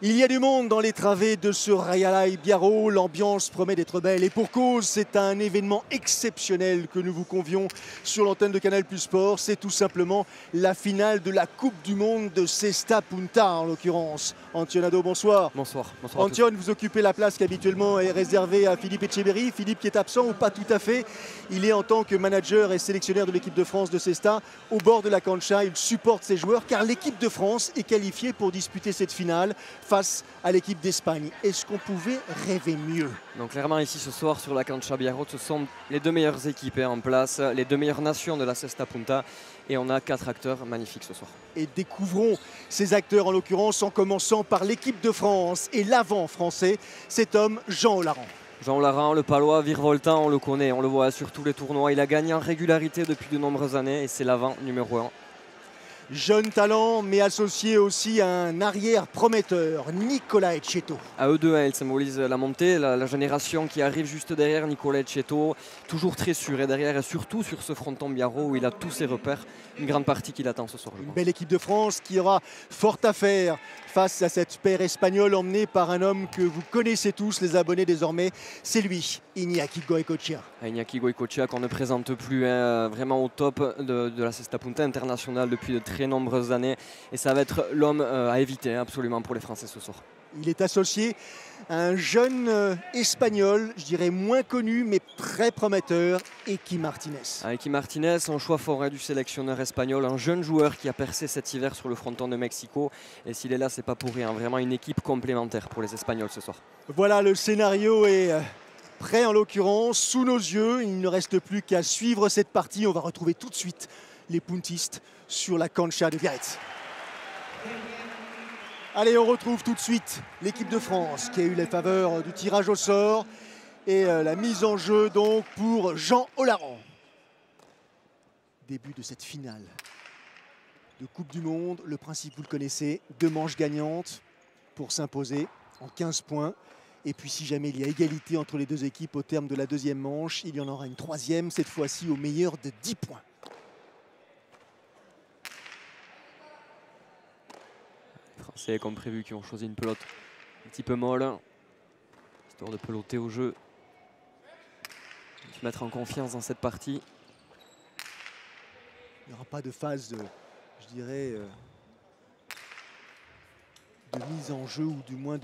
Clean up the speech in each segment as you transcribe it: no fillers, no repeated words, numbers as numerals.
Il y a du monde dans les travées de ce Rayalay Biarro. L'ambiance promet d'être belle et pour cause, c'est un événement exceptionnel que nous vous convions sur l'antenne de Canal+ Sport. C'est tout simplement la finale de la Coupe du Monde de Cesta Punta en l'occurrence. Antionado, bonsoir. Bonsoir. Bonsoir Antion, vous occupez la place qui habituellement est réservée à Philippe Etcheverry. Philippe qui est absent ou pas tout à fait. Il est en tant que manager et sélectionneur de l'équipe de France de Cesta au bord de la cancha. Il supporte ses joueurs car l'équipe de France est qualifiée pour disputer cette finale face à l'équipe d'Espagne. Est-ce qu'on pouvait rêver mieux? Donc clairement ici ce soir sur la cancha Biarro, ce sont les deux meilleures équipes en place, les deux meilleures nations de la Cesta Punta et on a 4 acteurs magnifiques ce soir. Et découvrons ces acteurs en l'occurrence en commençant par l'équipe de France et l'avant français, cet homme Jean Olaran. Jean Olaran, le palois virevoltant, on le connaît, on le voit sur tous les tournois. Il a gagné en régularité depuis de nombreuses années et c'est l'avant numéro 1. Jeune talent, mais associé aussi à un arrière prometteur, Nicolas Etcheto. À eux deux, il symbolise la montée, la génération qui arrive juste derrière Nicolas Etcheto, toujours très sûr et derrière, et surtout sur ce fronton Biarro où il a tous ses repères, une grande partie qui l'attend ce soir. Une belle équipe de France qui aura fort à faire face à cette paire espagnole emmenée par un homme que vous connaissez tous, les abonnés désormais, c'est lui, Iñaki Goycochea. Iñaki Goycochea qu'on ne présente plus, vraiment au top de la Cesta Punta internationale depuis de très nombreuses années et ça va être l'homme à éviter absolument pour les Français ce soir. Il est associé à un jeune espagnol, je dirais moins connu mais très prometteur, Eki Martinez. Eki Martinez, un choix fort du sélectionneur espagnol, un jeune joueur qui a percé cet hiver sur le fronton de Mexico et s'il est là c'est pas pour rien, vraiment une équipe complémentaire pour les Espagnols ce soir. Voilà, le scénario est prêt en l'occurrence, sous nos yeux, il ne reste plus qu'à suivre cette partie, on va retrouver tout de suite les puntistes sur la cancha de Biarritz. Allez, on retrouve tout de suite l'équipe de France qui a eu les faveurs du tirage au sort et la mise en jeu donc pour Jean Olaran. Début de cette finale de Coupe du Monde. Le principe, vous le connaissez, 2 manches gagnantes pour s'imposer en 15 points. Et puis si jamais il y a égalité entre les deux équipes au terme de la deuxième manche, il y en aura une troisième, cette fois-ci au meilleur de 10 points. Les Français, comme prévu, qui ont choisi une pelote un petit peu molle, histoire de peloter au jeu, de se mettre en confiance dans cette partie. Il n'y aura pas de phase, je dirais, de mise en jeu ou du moins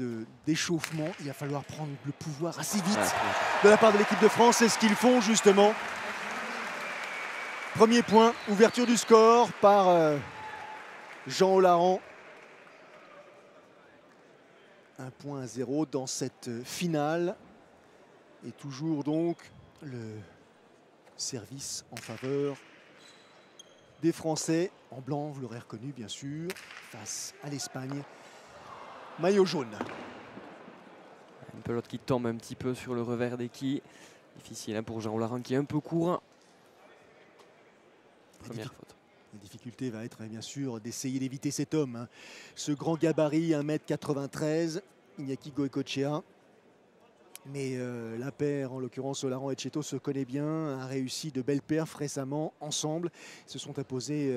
d'échauffement. Il va falloir prendre le pouvoir assez vite de la part de l'équipe de France. C'est ce qu'ils font justement. Premier point, ouverture du score par Jean Olaran. 1-0 dans cette finale. Et toujours donc le service en faveur des Français. En blanc, vous l'aurez reconnu bien sûr, face à l'Espagne. Maillot jaune. Une pelote qui tombe un petit peu sur le revers d'Eki. Difficile pour Jean Olaran qui est un peu court. Première faute. La difficulté va être bien sûr d'essayer d'éviter cet homme. Ce grand gabarit, 1m93, Iñaki Goycochea. Mais la paire, en l'occurrence Olaran et Etcheto, se connaît bien, a réussi de belles perfs récemment ensemble. Ils se sont imposés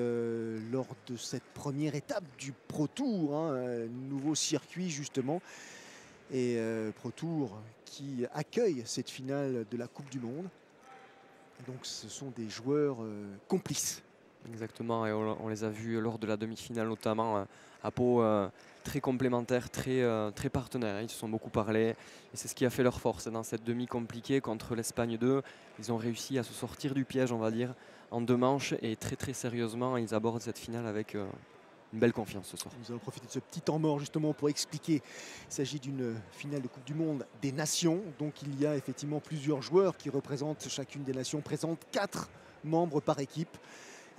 lors de cette première étape du Pro Tour, nouveau circuit justement. Et Pro Tour qui accueille cette finale de la Coupe du Monde. Et donc ce sont des joueurs complices. Exactement, et on les a vus lors de la demi-finale notamment à Pau, très complémentaires, très partenaires. Ils se sont beaucoup parlé et c'est ce qui a fait leur force dans cette demi compliquée contre l'Espagne 2. Ils ont réussi à se sortir du piège, on va dire, en 2 manches et très sérieusement, ils abordent cette finale avec une belle confiance ce soir. Nous allons profiter de ce petit temps mort justement pour expliquer. Il s'agit d'une finale de Coupe du Monde des Nations. Donc il y a effectivement plusieurs joueurs qui représentent chacune des nations, présentent 4 membres par équipe.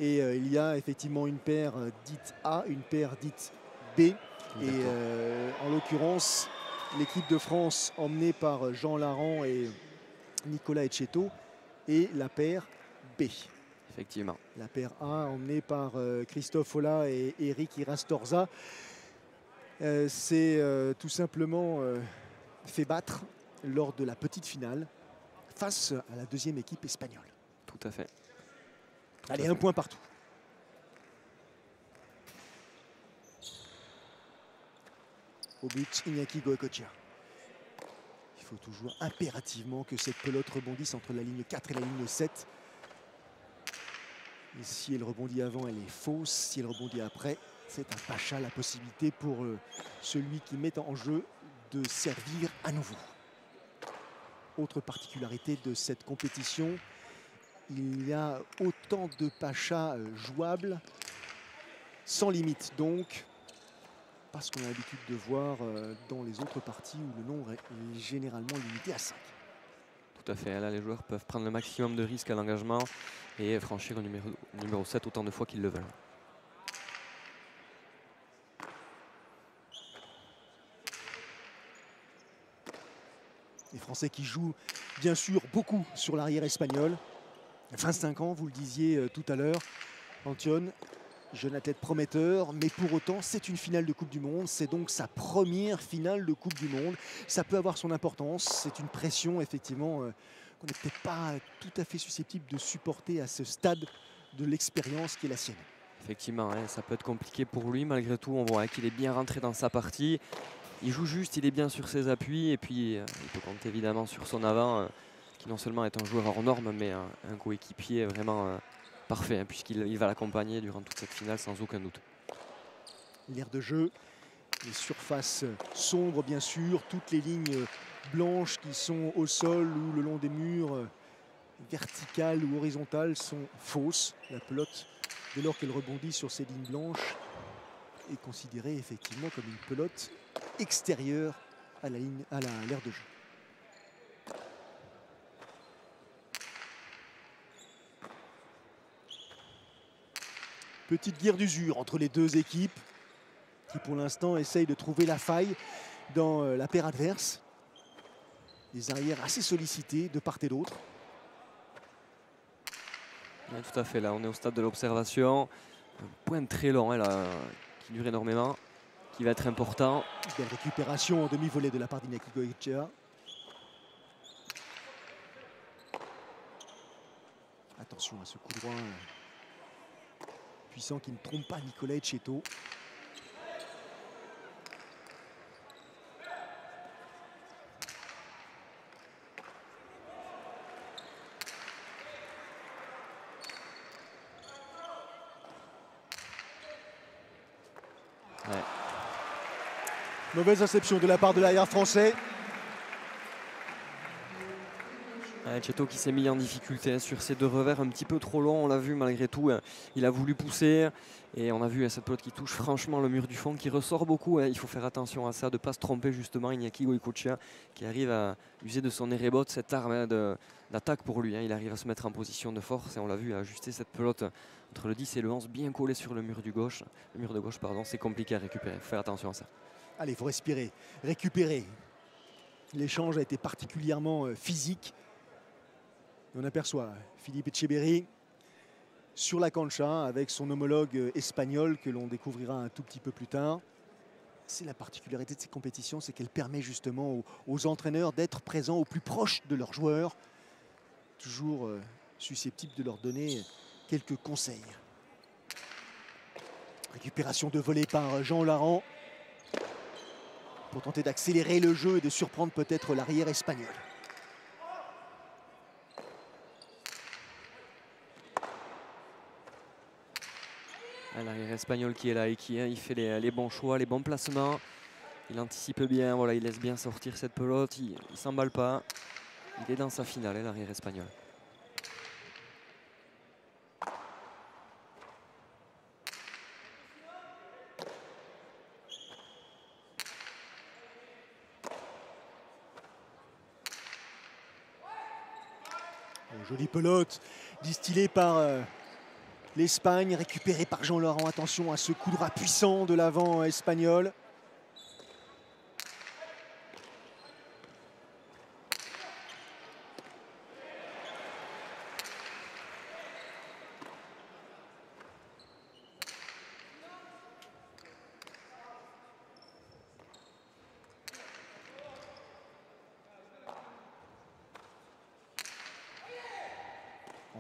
Et il y a effectivement une paire dite A, une paire dite B. Et en l'occurrence, l'équipe de France emmenée par Jean Olaran et Nicolas Etcheto et la paire B. Effectivement. La paire A emmenée par Christophe Ola et Eric Irastorza. C'est tout simplement fait battre lors de la petite finale face à la deuxième équipe espagnole. Tout à fait. Allez, un point partout. Au but, Iñaki Goicoechea. Il faut toujours impérativement que cette pelote rebondisse entre la ligne 4 et la ligne 7. Et si elle rebondit avant, elle est fausse. Si elle rebondit après, c'est un pacha, la possibilité pour celui qui met en jeu de servir à nouveau. Autre particularité de cette compétition, il y a autant de pachas jouables, sans limite donc, parce qu'on a l'habitude de voir dans les autres parties où le nombre est généralement limité à 5. Tout à fait, là les joueurs peuvent prendre le maximum de risques à l'engagement et franchir le numéro 7 autant de fois qu'ils le veulent. Les Français qui jouent bien sûr beaucoup sur l'arrière espagnol. 25 ans, vous le disiez tout à l'heure, Antion, jeune athlète prometteur, mais pour autant c'est une finale de Coupe du Monde, c'est donc sa première finale de Coupe du Monde. Ça peut avoir son importance, c'est une pression effectivement qu'on n'est peut-être pas tout à fait susceptible de supporter à ce stade de l'expérience qui est la sienne. Effectivement, hein, ça peut être compliqué pour lui, malgré tout on voit qu'il est bien rentré dans sa partie. Il joue juste, il est bien sur ses appuis et puis il peut compter évidemment sur son avant, qui non seulement est un joueur hors norme, mais un coéquipier vraiment parfait, hein, puisqu'il va l'accompagner durant toute cette finale sans aucun doute. L'aire de jeu, les surfaces sombres bien sûr, toutes les lignes blanches qui sont au sol ou le long des murs, verticales ou horizontales, sont fausses. La pelote, dès lors qu'elle rebondit sur ces lignes blanches, est considérée effectivement comme une pelote extérieure à l'aire de jeu. Petite guerre d'usure entre les deux équipes qui pour l'instant essayent de trouver la faille dans la paire adverse. Les arrières assez sollicités de part et d'autre. Oui, tout à fait, là on est au stade de l'observation. Un point très long, hein, là, qui dure énormément, qui va être important. Belle récupération en demi-volée de la part d'Iñaki Goicoechea. Attention à ce coup droit puissant qui ne trompe pas Nicolas Etcheto. Ouais. Mauvaise réception de la part de l'arrière français. Etcheto qui s'est mis en difficulté sur ces deux revers un petit peu trop longs, on l'a vu malgré tout, hein. Il a voulu pousser et on a vu cette pelote qui touche franchement le mur du fond, qui ressort beaucoup, hein. Il faut faire attention à ça, de ne pas se tromper justement. Iñaki Goicoechea qui arrive à user de son érébot, cette arme, hein, d'attaque pour lui, hein. Il arrive à se mettre en position de force et on l'a vu, à ajuster cette pelote entre le 10 et le 11 bien collé sur le mur de gauche, pardon, c'est compliqué à récupérer, il faut faire attention à ça. Allez, il faut respirer, récupérer. L'échange a été particulièrement physique. On aperçoit Philippe Etcheberry sur la cancha avec son homologue espagnol que l'on découvrira un tout petit peu plus tard. C'est la particularité de ces compétitions, c'est qu'elle permet justement aux entraîneurs d'être présents au plus proche de leurs joueurs, toujours susceptibles de leur donner quelques conseils. Récupération de volée par Jean Laurent pour tenter d'accélérer le jeu et de surprendre peut-être l'arrière espagnol. L'arrière espagnol qui est là et qui il fait les bons choix, les bons placements. Il anticipe bien, voilà, il laisse bien sortir cette pelote, il ne s'emballe pas. Il est dans sa finale, hein, l'arrière espagnol. Jolie pelote distillée par l'Espagne, récupérée par Jean Laurent. Attention à ce coup droit puissant de l'avant espagnol.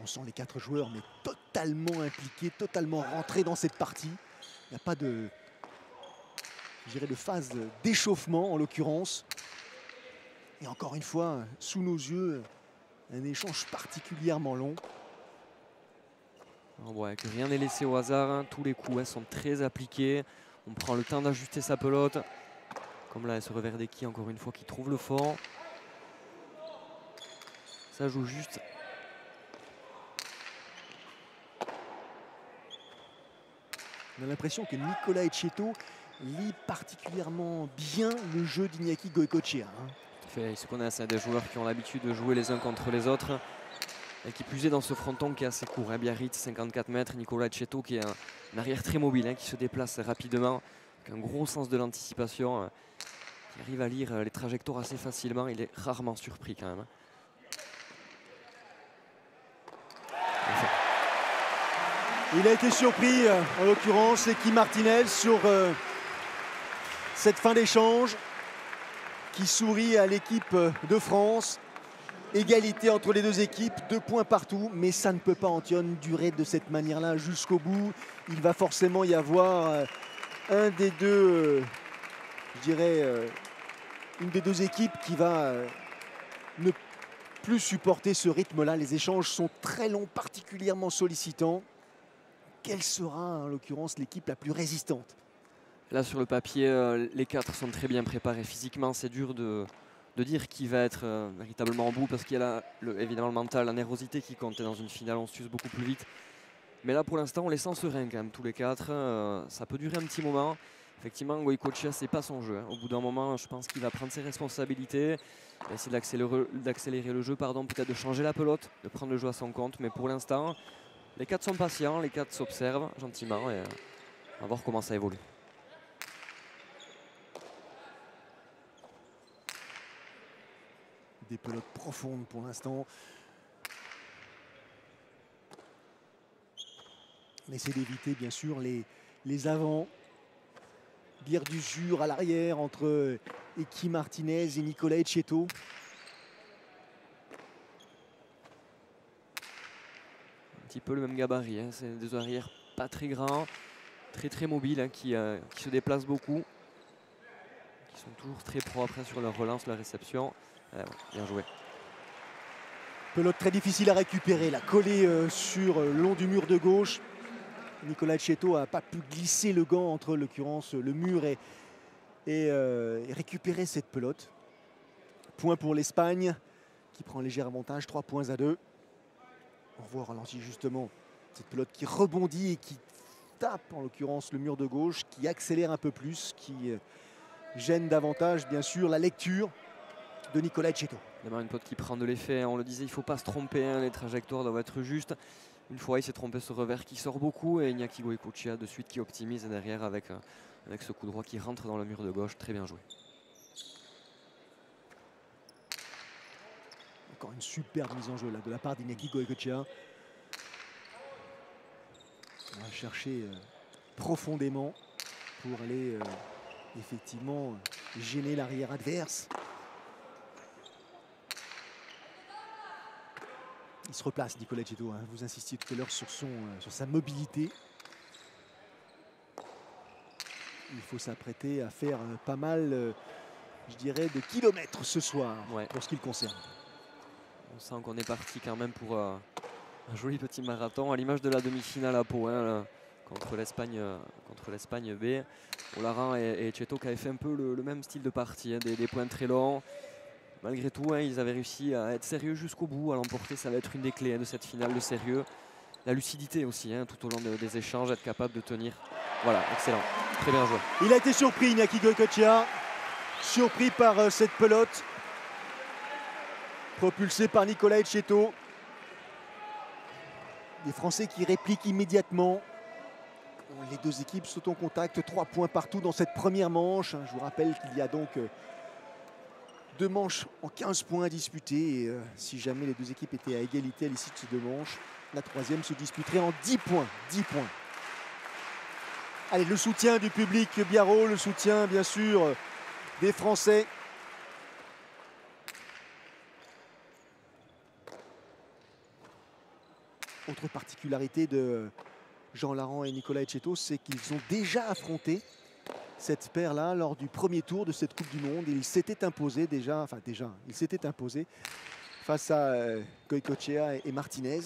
On sent les 4 joueurs, mais totalement impliqués, totalement rentrés dans cette partie. Il n'y a pas de je dirais, de phase d'échauffement en l'occurrence. Et encore une fois, sous nos yeux, un échange particulièrement long. On voit que rien n'est laissé au hasard, hein. Tous les coups sont très appliqués. On prend le temps d'ajuster sa pelote. Comme là, ce revers d'équille, encore une fois, qui trouve le fond. Ça joue juste. On a l'impression que Nicolas Etcheto lit particulièrement bien le jeu d'Iñaki Goycochea. Il se connaissent, des joueurs qui ont l'habitude de jouer les uns contre les autres. Et qui plus est dans ce fronton qui est assez court. Biarritz, 54 mètres. Nicolas Etcheto qui est un arrière très mobile, qui se déplace rapidement, avec un gros sens de l'anticipation, qui arrive à lire les trajectoires assez facilement. Il est rarement surpris quand même. Il a été surpris, en l'occurrence, Eki Martinez, sur cette fin d'échange, qui sourit à l'équipe de France. Égalité entre les deux équipes, 2 points partout, mais ça ne peut pas, Antoine, durer de cette manière-là jusqu'au bout. Il va forcément y avoir un des deux, je dirais, une des deux équipes qui va ne plus supporter ce rythme-là. Les échanges sont très longs, particulièrement sollicitants. Quelle sera, en l'occurrence, l'équipe la plus résistante? Là, sur le papier, les 4 sont très bien préparés. Physiquement, c'est dur de dire qui va être véritablement en bout, parce qu'il y a évidemment le mental, la nervosité qui compte. Et dans une finale, on s'use beaucoup plus vite. Mais là, pour l'instant, on les sent sereins quand même, tous les 4. Ça peut durer un petit moment. Effectivement, Goycochea, c'est pas son jeu. Au bout d'un moment, je pense qu'il va prendre ses responsabilités, essayer d'accélérer le jeu, peut-être de changer la pelote, de prendre le jeu à son compte. Mais pour l'instant, les 4 sont patients, les 4 s'observent gentiment, et on va voir comment ça évolue. Des pelotes profondes pour l'instant. On essaie d'éviter bien sûr les avants. Bière d'usure à l'arrière entre Eki Martinez et Nicolas Etcheto. Un petit peu le même gabarit, c'est des arrières pas très grands, très mobiles, qui se déplacent beaucoup, qui sont toujours très pro après sur leur relance, la réception. Bien joué. Pelote très difficile à récupérer, la collée sur le long du mur de gauche. Nicolas Etcheto n'a pas pu glisser le gant entre l'occurrence le mur et récupérer cette pelote. Point pour l'Espagne qui prend un léger avantage, 3 points à 2. On revoit ralenti justement cette pelote qui rebondit et qui tape en l'occurrence le mur de gauche, qui accélère un peu plus, qui gêne davantage bien sûr la lecture de Nicolas Etcheto. Une pelote qui prend de l'effet, on le disait, il ne faut pas se tromper, les trajectoires doivent être justes. Une fois, il s'est trompé ce revers qui sort beaucoup, et Iñaki Goycochea de suite qui optimise derrière avec ce coup droit qui rentre dans le mur de gauche. Très bien joué. Encore une superbe mise en jeu là, de la part d'Iñaki Goycochea. On va chercher profondément pour aller effectivement gêner l'arrière adverse. Il se replace, Nicolas Etcheto. Vous insistiez tout à l'heure sur sa mobilité. Il faut s'apprêter à faire pas mal, je dirais, de kilomètres ce soir, pour ce qui le concerne. On sent qu'on est parti quand même pour un joli petit marathon, à l'image de la demi-finale à Pau, contre l'Espagne B. Olaran et Etcheto qui avaient fait un peu le même style de partie, des points très longs. Malgré tout, ils avaient réussi à être sérieux jusqu'au bout, à l'emporter. Ça va être une des clés de cette finale, le sérieux. La lucidité aussi, tout au long des échanges, être capable de tenir. Voilà, excellent, très bien joué. Il a été surpris, Iñaki Goycochea, surpris par cette pelote, propulsée par Nicolas Etcheto. Les Français qui répliquent immédiatement. Les deux équipes sont en contact, 3 points partout dans cette première manche. Je vous rappelle qu'il y a donc 2 manches en 15 points à disputer. Et si jamais les deux équipes étaient à égalité à l'issue de ces 2 manches, la troisième se disputerait en 10 points. 10 points. Allez, le soutien du public biarro, le soutien bien sûr des Français. Autre particularité de Jean Larand et Nicolas Etcheto, c'est qu'ils ont déjà affronté cette paire-là lors du premier tour de cette Coupe du Monde. Il s'était imposé il s'était imposé face à Goicoechea et Martinez.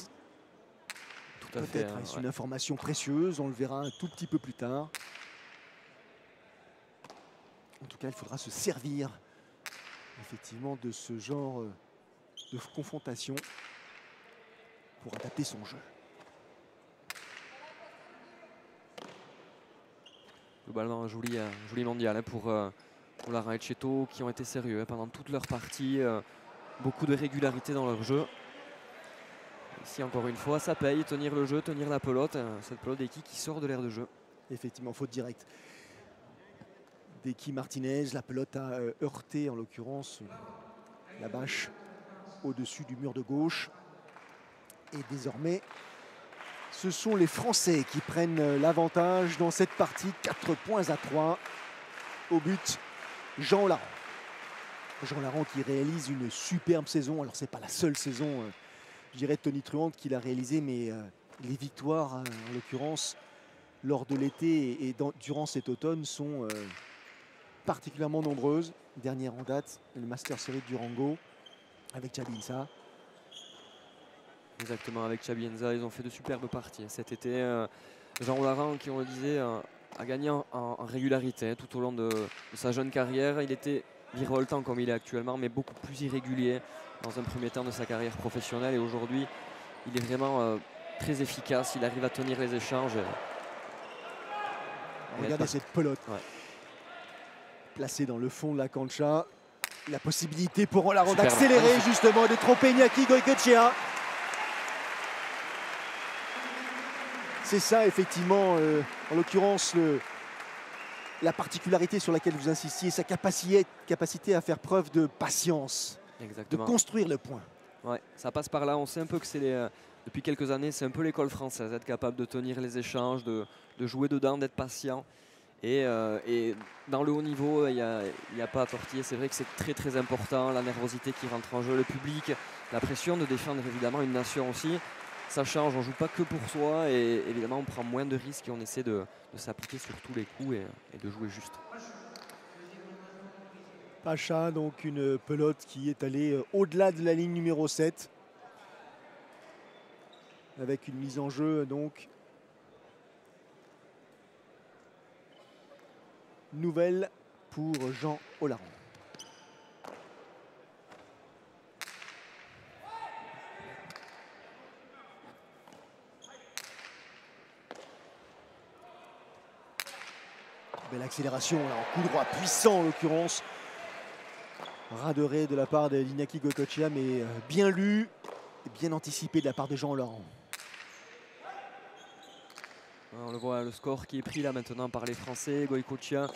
Peut-être est-ce une information précieuse, on le verra un tout petit peu plus tard. En tout cas, il faudra se servir effectivement de ce genre de confrontation pour adapter son jeu. Globalement, un joli mondial pour Olarin et Cheto qui ont été sérieux pendant toute leur partie. Beaucoup de régularité dans leur jeu. Ici, encore une fois, ça paye, tenir le jeu, tenir la pelote. Cette pelote d'Eki qui sort de l'aire de jeu. Effectivement, faute directe d'Eki Martinez. La pelote a heurté, en l'occurrence, la bâche au-dessus du mur de gauche. Et désormais, ce sont les Français qui prennent l'avantage dans cette partie. 4-3 au but, Jean Olaran. Jean Olaran qui réalise une superbe saison. Alors, ce n'est pas la seule saison, je dirais, de Tony Truant qu'il a réalisé, mais les victoires, en l'occurrence, lors de l'été et durant cet automne, sont particulièrement nombreuses. Dernière en date, le Master Series de Durango avec Chabi Insa. Exactement, avec Chabi Insa, ils ont fait de superbes parties cet été. Jean Olaran, qui on le disait, a gagné en régularité tout au long de sa jeune carrière. Il était virevoltant comme il est actuellement, mais beaucoup plus irrégulier dans un premier temps de sa carrière professionnelle. Et aujourd'hui, il est vraiment très efficace. Il arrive à tenir les échanges. Regardez cette pelote placée dans le fond de la cancha. La possibilité pour Olaran d'accélérer, justement, de tromper Iñaki Goicoechea. C'est ça, effectivement, en l'occurrence, la particularité sur laquelle vous insistiez, sa capacité à faire preuve de patience. Exactement. De construire le point. Ouais, ça passe par là. On sait un peu que c'est depuis quelques années, c'est un peu l'école française, être capable de tenir les échanges, de jouer dedans, d'être patient. Et dans le haut niveau, il n'y a pas à tortiller. C'est vrai que c'est très très important, la nervosité qui rentre en jeu, le public, la pression de défendre évidemment une nation aussi. Ça change, on ne joue pas que pour soi et évidemment on prend moins de risques et on essaie de s'appliquer sur tous les coups et de jouer juste. Pacha, donc une pelote qui est allée au-delà de la ligne numéro 7. Avec une mise en jeu donc nouvelle pour Jean Olaran. Belle accélération, là, en coup droit puissant en l'occurrence. Raderé de la part d'Iñaki Goicoechea, mais bien lu et bien anticipé de la part de Jean Olaran. On le voit, le score qui est pris là maintenant par les Français. Goicoechea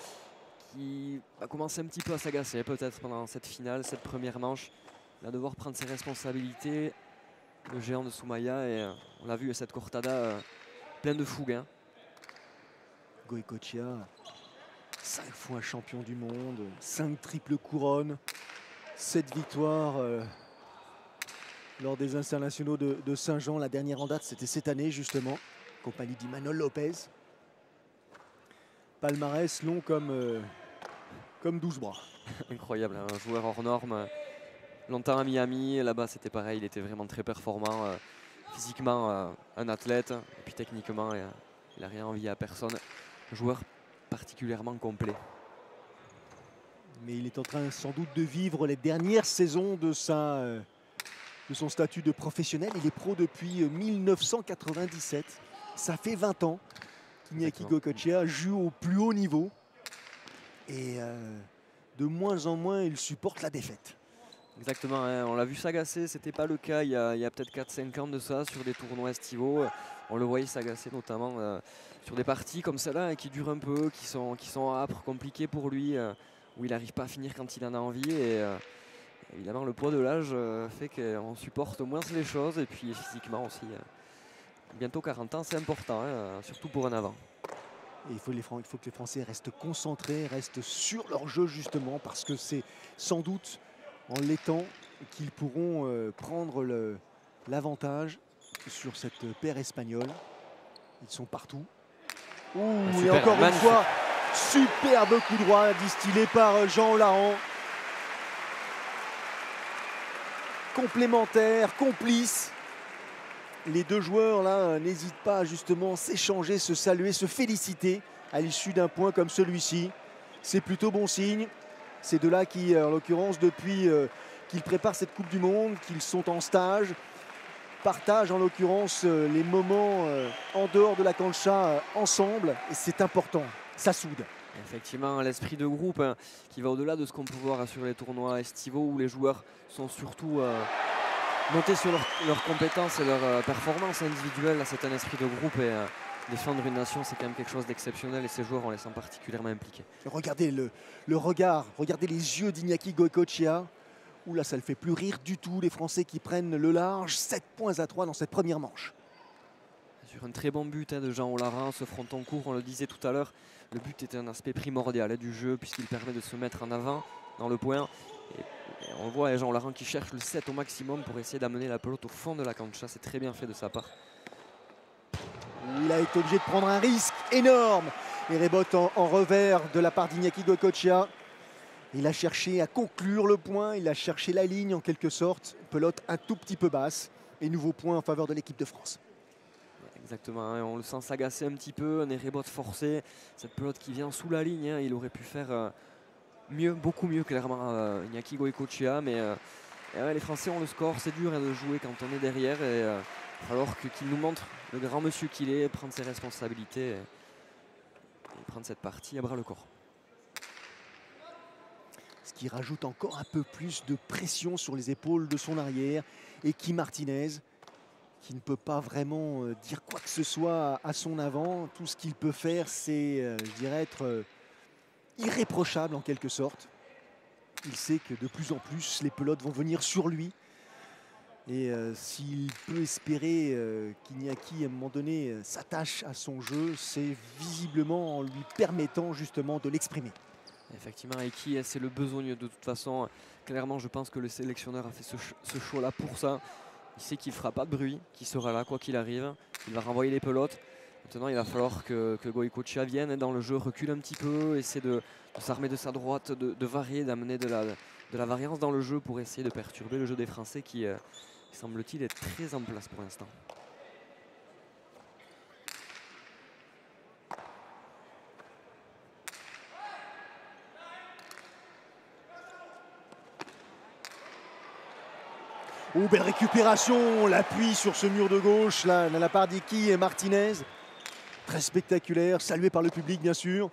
qui va commencer un petit peu à s'agacer peut-être pendant cette finale, cette première manche. Il va devoir prendre ses responsabilités, le géant de Soumaya, et on l'a vu, cette cortada pleine de fougue. Hein. Goicoechea, 5 fois champion du monde, 5 triples couronnes, 7 victoires lors des internationaux de Saint-Jean. La dernière en date, c'était cette année justement, en compagnie d'Imanol Lopez. Palmarès long comme 12 bras. Incroyable, hein, un joueur hors norme. Longtemps à Miami, là-bas c'était pareil, il était vraiment très performant. Physiquement, un athlète, et puis techniquement, il n'a rien envié à personne. Un joueur particulièrement complet. Mais il est en train sans doute de vivre les dernières saisons de son statut de professionnel. Il est pro depuis 1997. Ça fait 20 ans qu'Iñaki Goicoechea joue au plus haut niveau. Et de moins en moins, il supporte la défaite. Exactement, hein, on l'a vu s'agacer, c'était pas le cas il y a peut-être 4-5 ans de ça sur des tournois estivaux. On le voyait s'agacer notamment sur des parties comme celle-là qui durent un peu, qui sont âpres, compliquées pour lui, où il n'arrive pas à finir quand il en a envie. Et évidemment, le poids de l'âge fait qu'on supporte moins les choses, et puis physiquement aussi. Bientôt 40 ans, c'est important, hein, surtout pour un avant. Et il faut que les Français restent concentrés, restent sur leur jeu justement, parce que c'est sans doute en l'étant qu'ils pourront prendre l'avantage sur cette paire espagnole. Ils sont partout. Ouh, et encore une fois, Superbe coup droit distillé par Jean Olaran. Complémentaire, complice. Les deux joueurs là n'hésitent pas à justement s'échanger, se saluer, se féliciter à l'issue d'un point comme celui-ci. C'est plutôt bon signe. Ces deux-là qui, en l'occurrence, depuis qu'ils préparent cette Coupe du Monde, qu'ils sont en stage, partagent en l'occurrence les moments en dehors de la cancha ensemble. Et c'est important, ça soude. Effectivement, l'esprit de groupe hein, qui va au-delà de ce qu'on peut voir sur les tournois estivaux où les joueurs sont surtout montés sur leurs compétences et leurs performances individuelles. Là, c'est un esprit de groupe et défendre une nation, c'est quand même quelque chose d'exceptionnel et ces joueurs, on les sent particulièrement impliqués. Regardez le regard, regardez les yeux d'Iñaki Goycochea. Ouh là, ça ne le fait plus rire du tout, les Français qui prennent le large. 7-3 dans cette première manche. Sur un très bon but hein, de Jean Olaran, ce fronton court, on le disait tout à l'heure, le but est un aspect primordial hein, du jeu puisqu'il permet de se mettre en avant dans le point. Et on voit Jean Olaran qui cherche le 7 au maximum pour essayer d'amener la pelote au fond de la cancha. C'est très bien fait de sa part. Il a été obligé de prendre un risque énorme. Les rebotes en revers de la part d'Iñaki Goycochea. Il a cherché à conclure le point, il a cherché la ligne en quelque sorte. Pelote un tout petit peu basse. Et nouveau point en faveur de l'équipe de France. Exactement, hein, on le sent s'agacer un petit peu, un rebote forcé. Cette pelote qui vient sous la ligne, hein, il aurait pu faire mieux, beaucoup mieux clairement Iñaki Goycochea. Mais ouais, les Français ont le score, c'est dur hein, de jouer quand on est derrière. Et il va falloir qu'il nous montre le grand monsieur qu'il est, prendre ses responsabilités et prendre cette partie à bras le corps. Ce qui rajoute encore un peu plus de pression sur les épaules de son arrière. Et Guy Martinez, qui ne peut pas vraiment dire quoi que ce soit à son avant. Tout ce qu'il peut faire, c'est, je dirais, être irréprochable en quelque sorte. Il sait que de plus en plus, les pelotes vont venir sur lui. Et s'il peut espérer qu'Iñaki, à un moment donné, s'attache à son jeu, c'est visiblement en lui permettant justement de l'exprimer. Effectivement, Aiki, c'est le besogneux de toute façon. Clairement, je pense que le sélectionneur a fait ce choix-là pour ça. Il sait qu'il ne fera pas de bruit, qu'il sera là quoi qu'il arrive. Il va renvoyer les pelotes. Maintenant, il va falloir que Goycochea vienne dans le jeu, recule un petit peu, essaie de s'armer de sa droite, de varier, d'amener de la variance dans le jeu pour essayer de perturber le jeu des Français qui semble-t-il, est très en place pour l'instant. Oh, belle récupération, l'appui sur ce mur de gauche, là, de la part d'Iki et Martinez. Très spectaculaire, salué par le public bien sûr.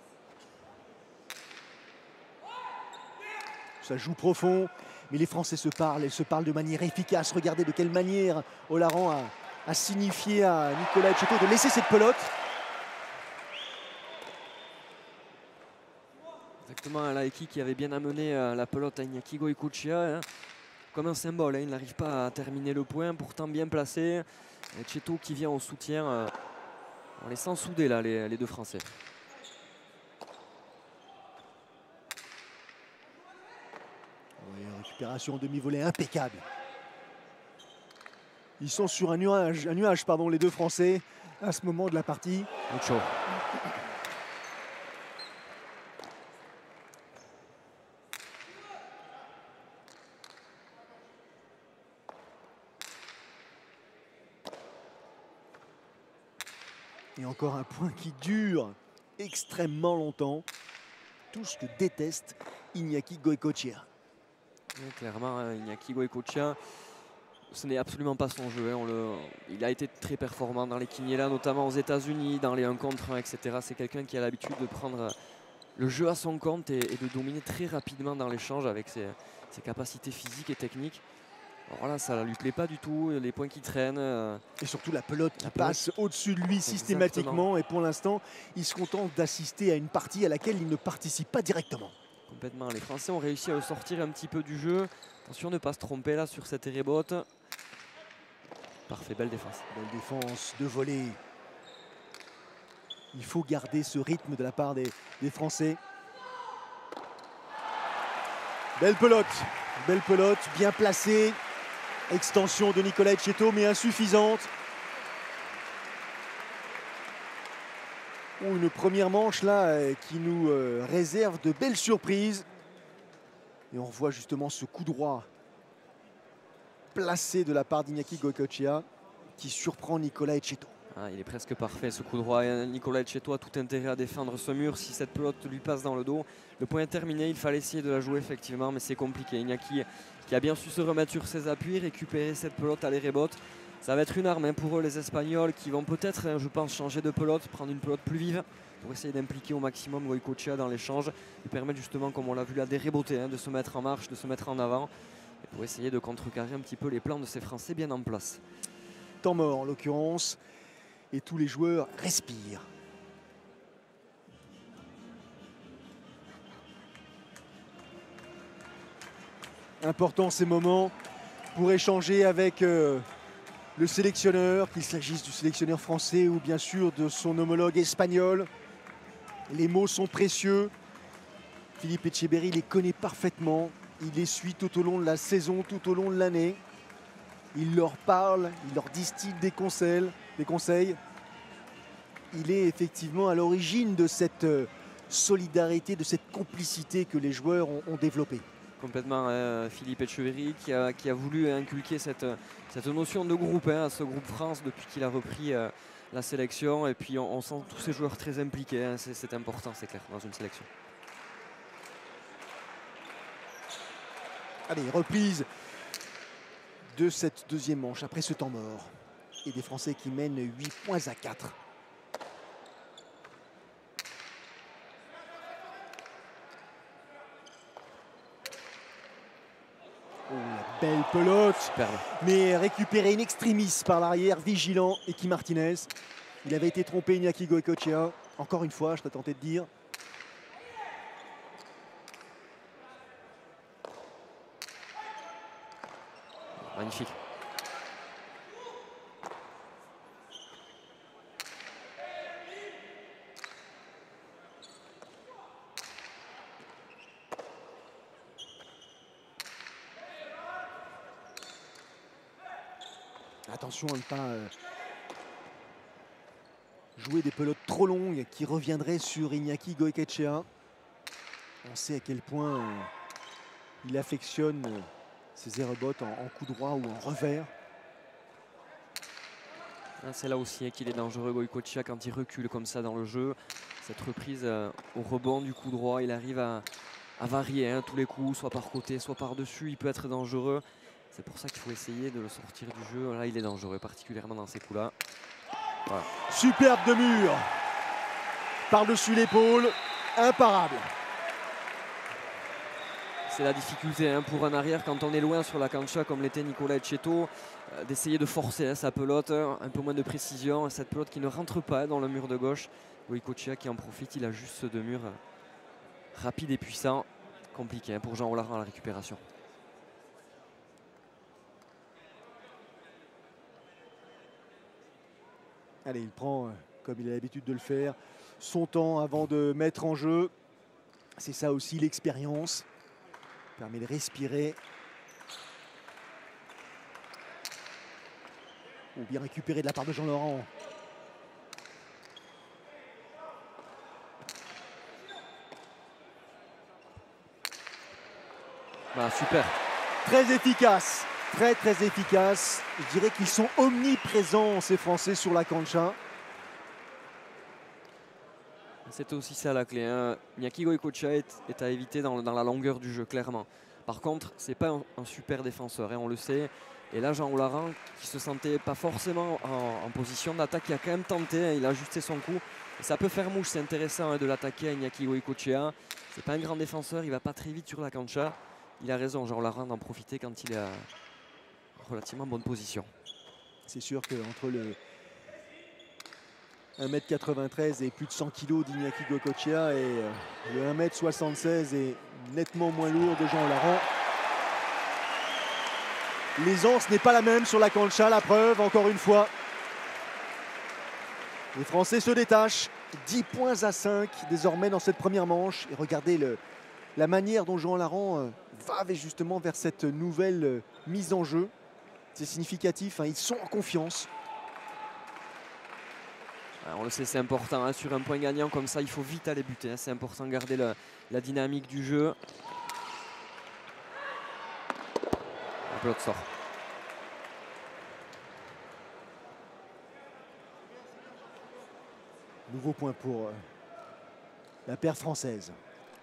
Ça joue profond, mais les Français se parlent, et se parlent de manière efficace. Regardez de quelle manière Olaran a signifié à Nicolas Etcheto de laisser cette pelote. Exactement, Laiki qui avait bien amené la pelote à Iñaki Goycochea. Hein. Comme un symbole, hein, il n'arrive pas à terminer le point, pourtant bien placé. Etcheto qui vient au soutien. On les sent soudés là, les deux Français. Oui, récupération en demi-volée impeccable. Ils sont sur un nuage, les deux Français, à ce moment de la partie. Mucho. Et encore un point qui dure extrêmement longtemps. Tout ce que déteste Iñaki Goycochea. Oui, clairement, hein, Iñaki Goycochea, ce n'est absolument pas son jeu. Hein. Il a été très performant dans les Quiniélas, notamment aux États-Unis, dans les 1 contre 1, etc. C'est quelqu'un qui a l'habitude de prendre le jeu à son compte et de dominer très rapidement dans l'échange avec ses capacités physiques et techniques. Alors là, ça ne lui plaît pas du tout, les points qui traînent. Et surtout la pelote qui passe au-dessus de lui systématiquement. Exactement. Et pour l'instant, il se contente d'assister à une partie à laquelle il ne participe pas directement. Complètement. Les Français ont réussi à le sortir un petit peu du jeu. Attention de ne pas se tromper là sur cette rebote. Parfait, belle défense. Belle défense de volée. Il faut garder ce rythme de la part des Français. Belle pelote, bien placée. Extension de Nicolas Etcheto, mais insuffisante. Une première manche là qui nous réserve de belles surprises. Et on voit justement ce coup droit placé de la part d'Iñaki Goicoechea qui surprend Nicolas Etcheto. Ah, il est presque parfait ce coup droit. Nicolas Etcheto a tout intérêt à défendre ce mur. Si cette pelote lui passe dans le dos, le point est terminé. Il fallait essayer de la jouer effectivement, mais c'est compliqué. Iñaki qui a bien su se remettre sur ses appuis, récupérer cette pelote, aller rebote. Ça va être une arme pour eux, les Espagnols, qui vont peut-être, je pense, changer de pelote, prendre une pelote plus vive pour essayer d'impliquer au maximum Goicoechea dans l'échange et permettre justement, comme on l'a vu là, des reboter, de se mettre en marche, de se mettre en avant et pour essayer de contrecarrer un petit peu les plans de ces Français bien en place. Temps mort en l'occurrence. Et tous les joueurs respirent. Important ces moments pour échanger avec le sélectionneur, qu'il s'agisse du sélectionneur français ou bien sûr de son homologue espagnol. Les mots sont précieux. Philippe Etcheverry les connaît parfaitement. Il les suit tout au long de la saison, tout au long de l'année. Il leur parle, il leur distille des conseils. Il est effectivement à l'origine de cette solidarité, de cette complicité que les joueurs ont développée. Complètement, Philippe Etcheverry qui a voulu inculquer cette notion de groupe à ce groupe France depuis qu'il a repris la sélection. Et puis on sent tous ces joueurs très impliqués, c'est important, c'est clair, dans une sélection. Allez, reprise de cette deuxième manche après ce temps mort. Et des Français qui mènent 8 points à 4. Oh, la belle pelote. Superbe. Mais récupéré in extremis par l'arrière, vigilant, Eki Martinez. Il avait été trompé, Iñaki Goicoechea. Encore une fois, je serais tenté de dire. Magnifique. Attention à ne pas jouer des pelotes trop longues qui reviendraient sur Iñaki Goicoechea. On sait à quel point il affectionne ses aérobots en coup droit ou en revers. C'est là aussi qu'il est dangereux, Goicoechea, quand il recule comme ça dans le jeu. Cette reprise au rebond du coup droit, il arrive à varier tous les coups, soit par côté, soit par-dessus. Il peut être dangereux. C'est pour ça qu'il faut essayer de le sortir du jeu. Là, il est dangereux, particulièrement dans ces coups-là. Voilà. Superbe de mur. Par-dessus l'épaule, imparable. C'est la difficulté pour un arrière quand on est loin sur la cancha comme l'était Nicolas Etcheto, d'essayer de forcer sa pelote, un peu moins de précision. Cette pelote qui ne rentre pas dans le mur de gauche. Goicoechea qui en profite, il a juste ce deux murs rapide et puissant. Compliqué pour Jean Olaran à la récupération. Allez, il prend, comme il a l'habitude de le faire, son temps avant de mettre en jeu. C'est ça aussi l'expérience. Permet de respirer. Ou bien récupéré de la part de Jean-Laurent. Voilà, super. Très efficace. Très très efficace. Je dirais qu'ils sont omniprésents ces Français sur la cancha. C'était aussi ça la clé. Iñaki Goicoechea est à éviter dans la longueur du jeu, clairement. Par contre, c'est pas un super défenseur, on le sait. Et là, Jean Olaran, qui se sentait pas forcément en position d'attaque, il a quand même tenté, il a ajusté son coup. Et ça peut faire mouche, c'est intéressant de l'attaquer à Iñaki Goicoechea. C'est pas un grand défenseur, il va pas très vite sur la cancha. Il a raison, Jean Olaran, d'en profiter quand il est à relativement bonne position. C'est sûr qu'entre le 1m93 et plus de 100 kg d'Iñaki Goicoechea et le 1m76 et nettement moins lourd de Jean Olaran, l'aisance n'est pas la même sur la cancha, la preuve encore une fois. Les Français se détachent, 10 points à 5 désormais dans cette première manche. Et regardez la manière dont Jean Olaran va justement vers cette nouvelle mise en jeu. C'est significatif, ils sont en confiance. On le sait, c'est important, hein, sur un point gagnant comme ça, il faut vite aller buter, hein, c'est important de garder la dynamique du jeu. La pelote sort. Nouveau point pour la paire française.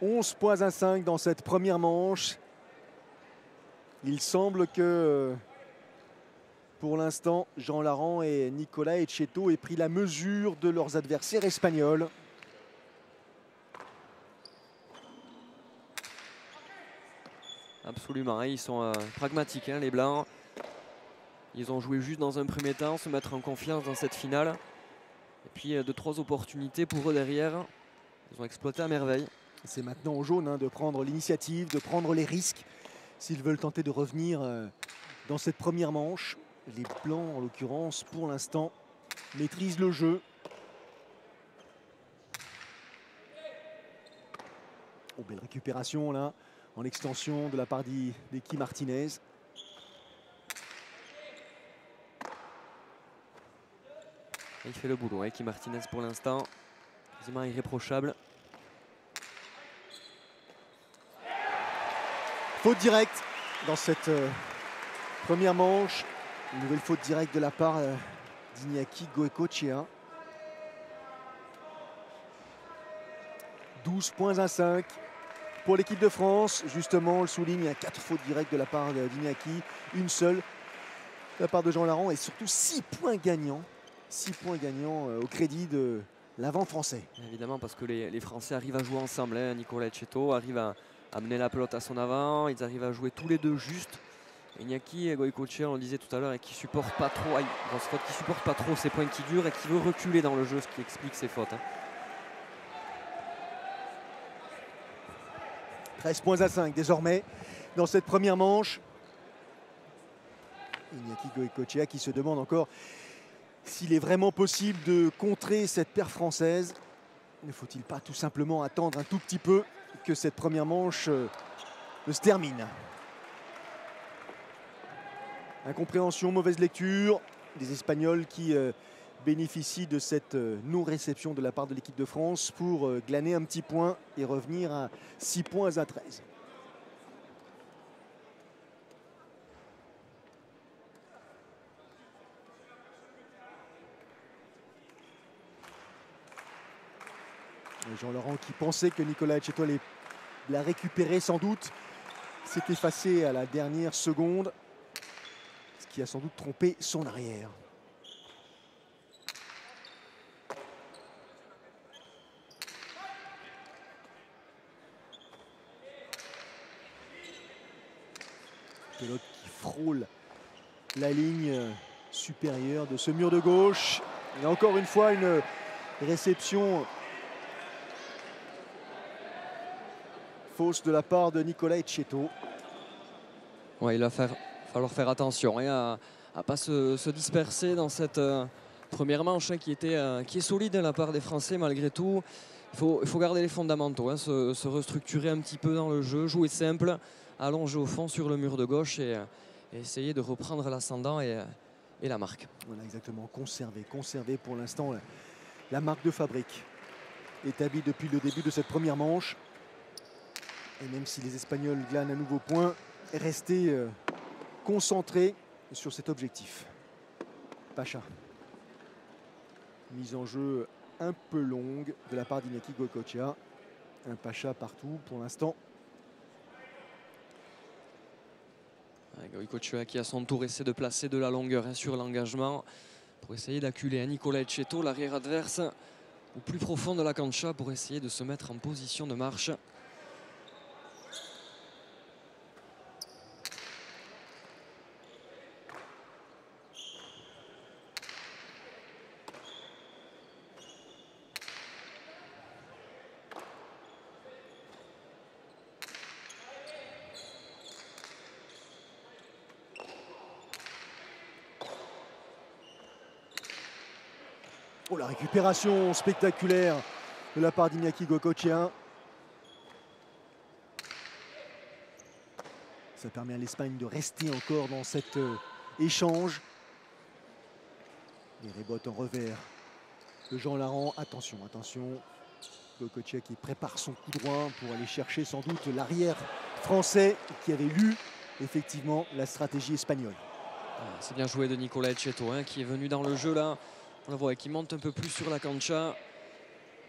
11 points à 5 dans cette première manche. Il semble que pour l'instant, Jean Larent et Nicolas Etcheto aient pris la mesure de leurs adversaires espagnols. Absolument, hein, ils sont pragmatiques, hein, les Blancs. Ils ont joué juste dans un premier temps, se mettre en confiance dans cette finale. Et puis 2-3 opportunités pour eux derrière. Ils ont exploité à merveille. C'est maintenant aux jaunes, hein, de prendre l'initiative, de prendre les risques s'ils veulent tenter de revenir dans cette première manche. Les Blancs, en l'occurrence, pour l'instant, maîtrisent le jeu. Oh, belle récupération là, en extension de la part d'Eki Martinez. Et il fait le boulot, Eki Martinez pour l'instant, quasiment irréprochable. Faute directe dans cette première manche. Une nouvelle faute directe de la part d'Iñaki Goicoechea. 12 points à 5 pour l'équipe de France. Justement, on le souligne, il y a 4 fautes directes de la part d'Iñaki. Une seule de la part de Jean Larent et surtout 6 points gagnants. 6 points gagnants au crédit de l'avant français. Évidemment, parce que les Français arrivent à jouer ensemble, hein. Nicolas Etcheto arrive à mener la pelote à son avant. Ils arrivent à jouer tous les deux juste. Iñaki Goicoechea, on le disait tout à l'heure, et qui supporte pas trop, qui supporte pas trop ces points qui durent et qui veut reculer dans le jeu, ce qui explique ses fautes, hein. 13 points à 5 désormais dans cette première manche. Iñaki Goicoechea qui se demande encore s'il est vraiment possible de contrer cette paire française. Ne faut-il pas tout simplement attendre un tout petit peu que cette première manche ne se termine? Incompréhension, mauvaise lecture des Espagnols qui bénéficient de cette non-réception de la part de l'équipe de France pour glaner un petit point et revenir à 6 points à 13. Jean Larent qui pensait que Nicolas Etcheto allait la récupérer sans doute, s'est effacé à la dernière seconde, ce qui a sans doute trompé son arrière. Pelote qui frôle la ligne supérieure de ce mur de gauche. Et encore une fois, une réception fausse de la part de Nicolas Etcheto. Ouais, il va falloir faire attention, hein, à ne pas se disperser dans cette première manche, hein, qui est solide de la part des Français malgré tout. Il faut garder les fondamentaux, hein, se restructurer un petit peu dans le jeu, jouer simple, allonger au fond sur le mur de gauche et essayer de reprendre l'ascendant et la marque. Voilà, exactement, conserver pour l'instant la marque de fabrique établie depuis le début de cette première manche. Et même si les Espagnols glanent un nouveau point, rester concentrés sur cet objectif. Pacha. Mise en jeu un peu longue de la part d'Iñaki Goicoechea. Un Pacha partout pour l'instant. Goicoechea qui à son tour essaie de placer de la longueur, hein, sur l'engagement pour essayer d'acculer, hein, Nicolas Etcheto, l'arrière adverse, au plus profond de la cancha pour essayer de se mettre en position de marche. Oh, la récupération spectaculaire de la part d'Iñaki Goicoechea. Ça permet à l'Espagne de rester encore dans cet échange. Les rebotes en revers de Jean Larand. Attention, attention. Goicoechea qui prépare son coup droit pour aller chercher sans doute l'arrière français qui avait lu effectivement la stratégie espagnole. C'est bien joué de Nicolas Etcheto hein, qui est venu dans le jeu là. On le voit qui monte un peu plus sur la cancha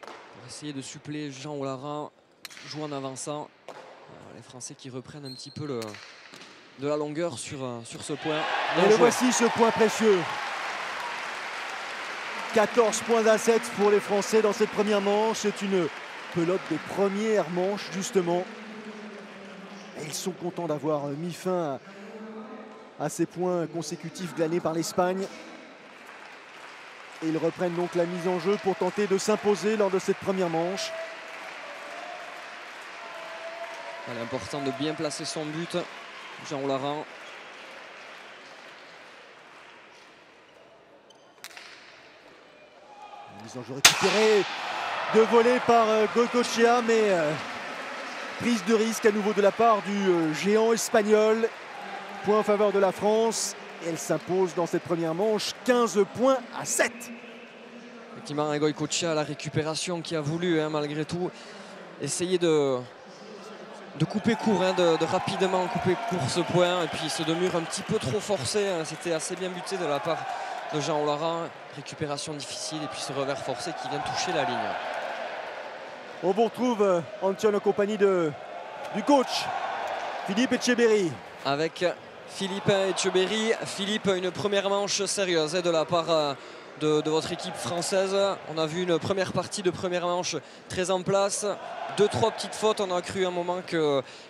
pour essayer de suppléer Jean Larand, joue en avançant. Les Français qui reprennent un petit peu de la longueur sur ce point. Et le voici ce point précieux. 14 points à 7 pour les Français dans cette première manche. C'est une pelote de première manche justement. Et ils sont contents d'avoir mis fin à ces points consécutifs glanés par l'Espagne. Et ils reprennent donc la mise en jeu pour tenter de s'imposer lors de cette première manche. Il est important de bien placer son but, Jean Larand. Mise en jeu récupérée de volée par Goicoechea, mais prise de risque à nouveau de la part du géant espagnol. Point en faveur de la France. Et elle s'impose dans cette première manche 15 points à 7. Effectivement, Goicoechea à la récupération qui a voulu malgré tout essayer de couper court, de rapidement couper court ce point. Et puis ce demi-mur un petit peu trop forcé. C'était assez bien buté de la part de Jean Larand. Récupération difficile et puis ce revers forcé qui vient toucher la ligne. On vous retrouve en compagnie du coach Philippe Etcheberry. Avec Philippe Etcheberry. Philippe, une première manche sérieuse de la part de votre équipe française. On a vu une première partie de première manche très en place. 2-3 petites fautes, on a cru un moment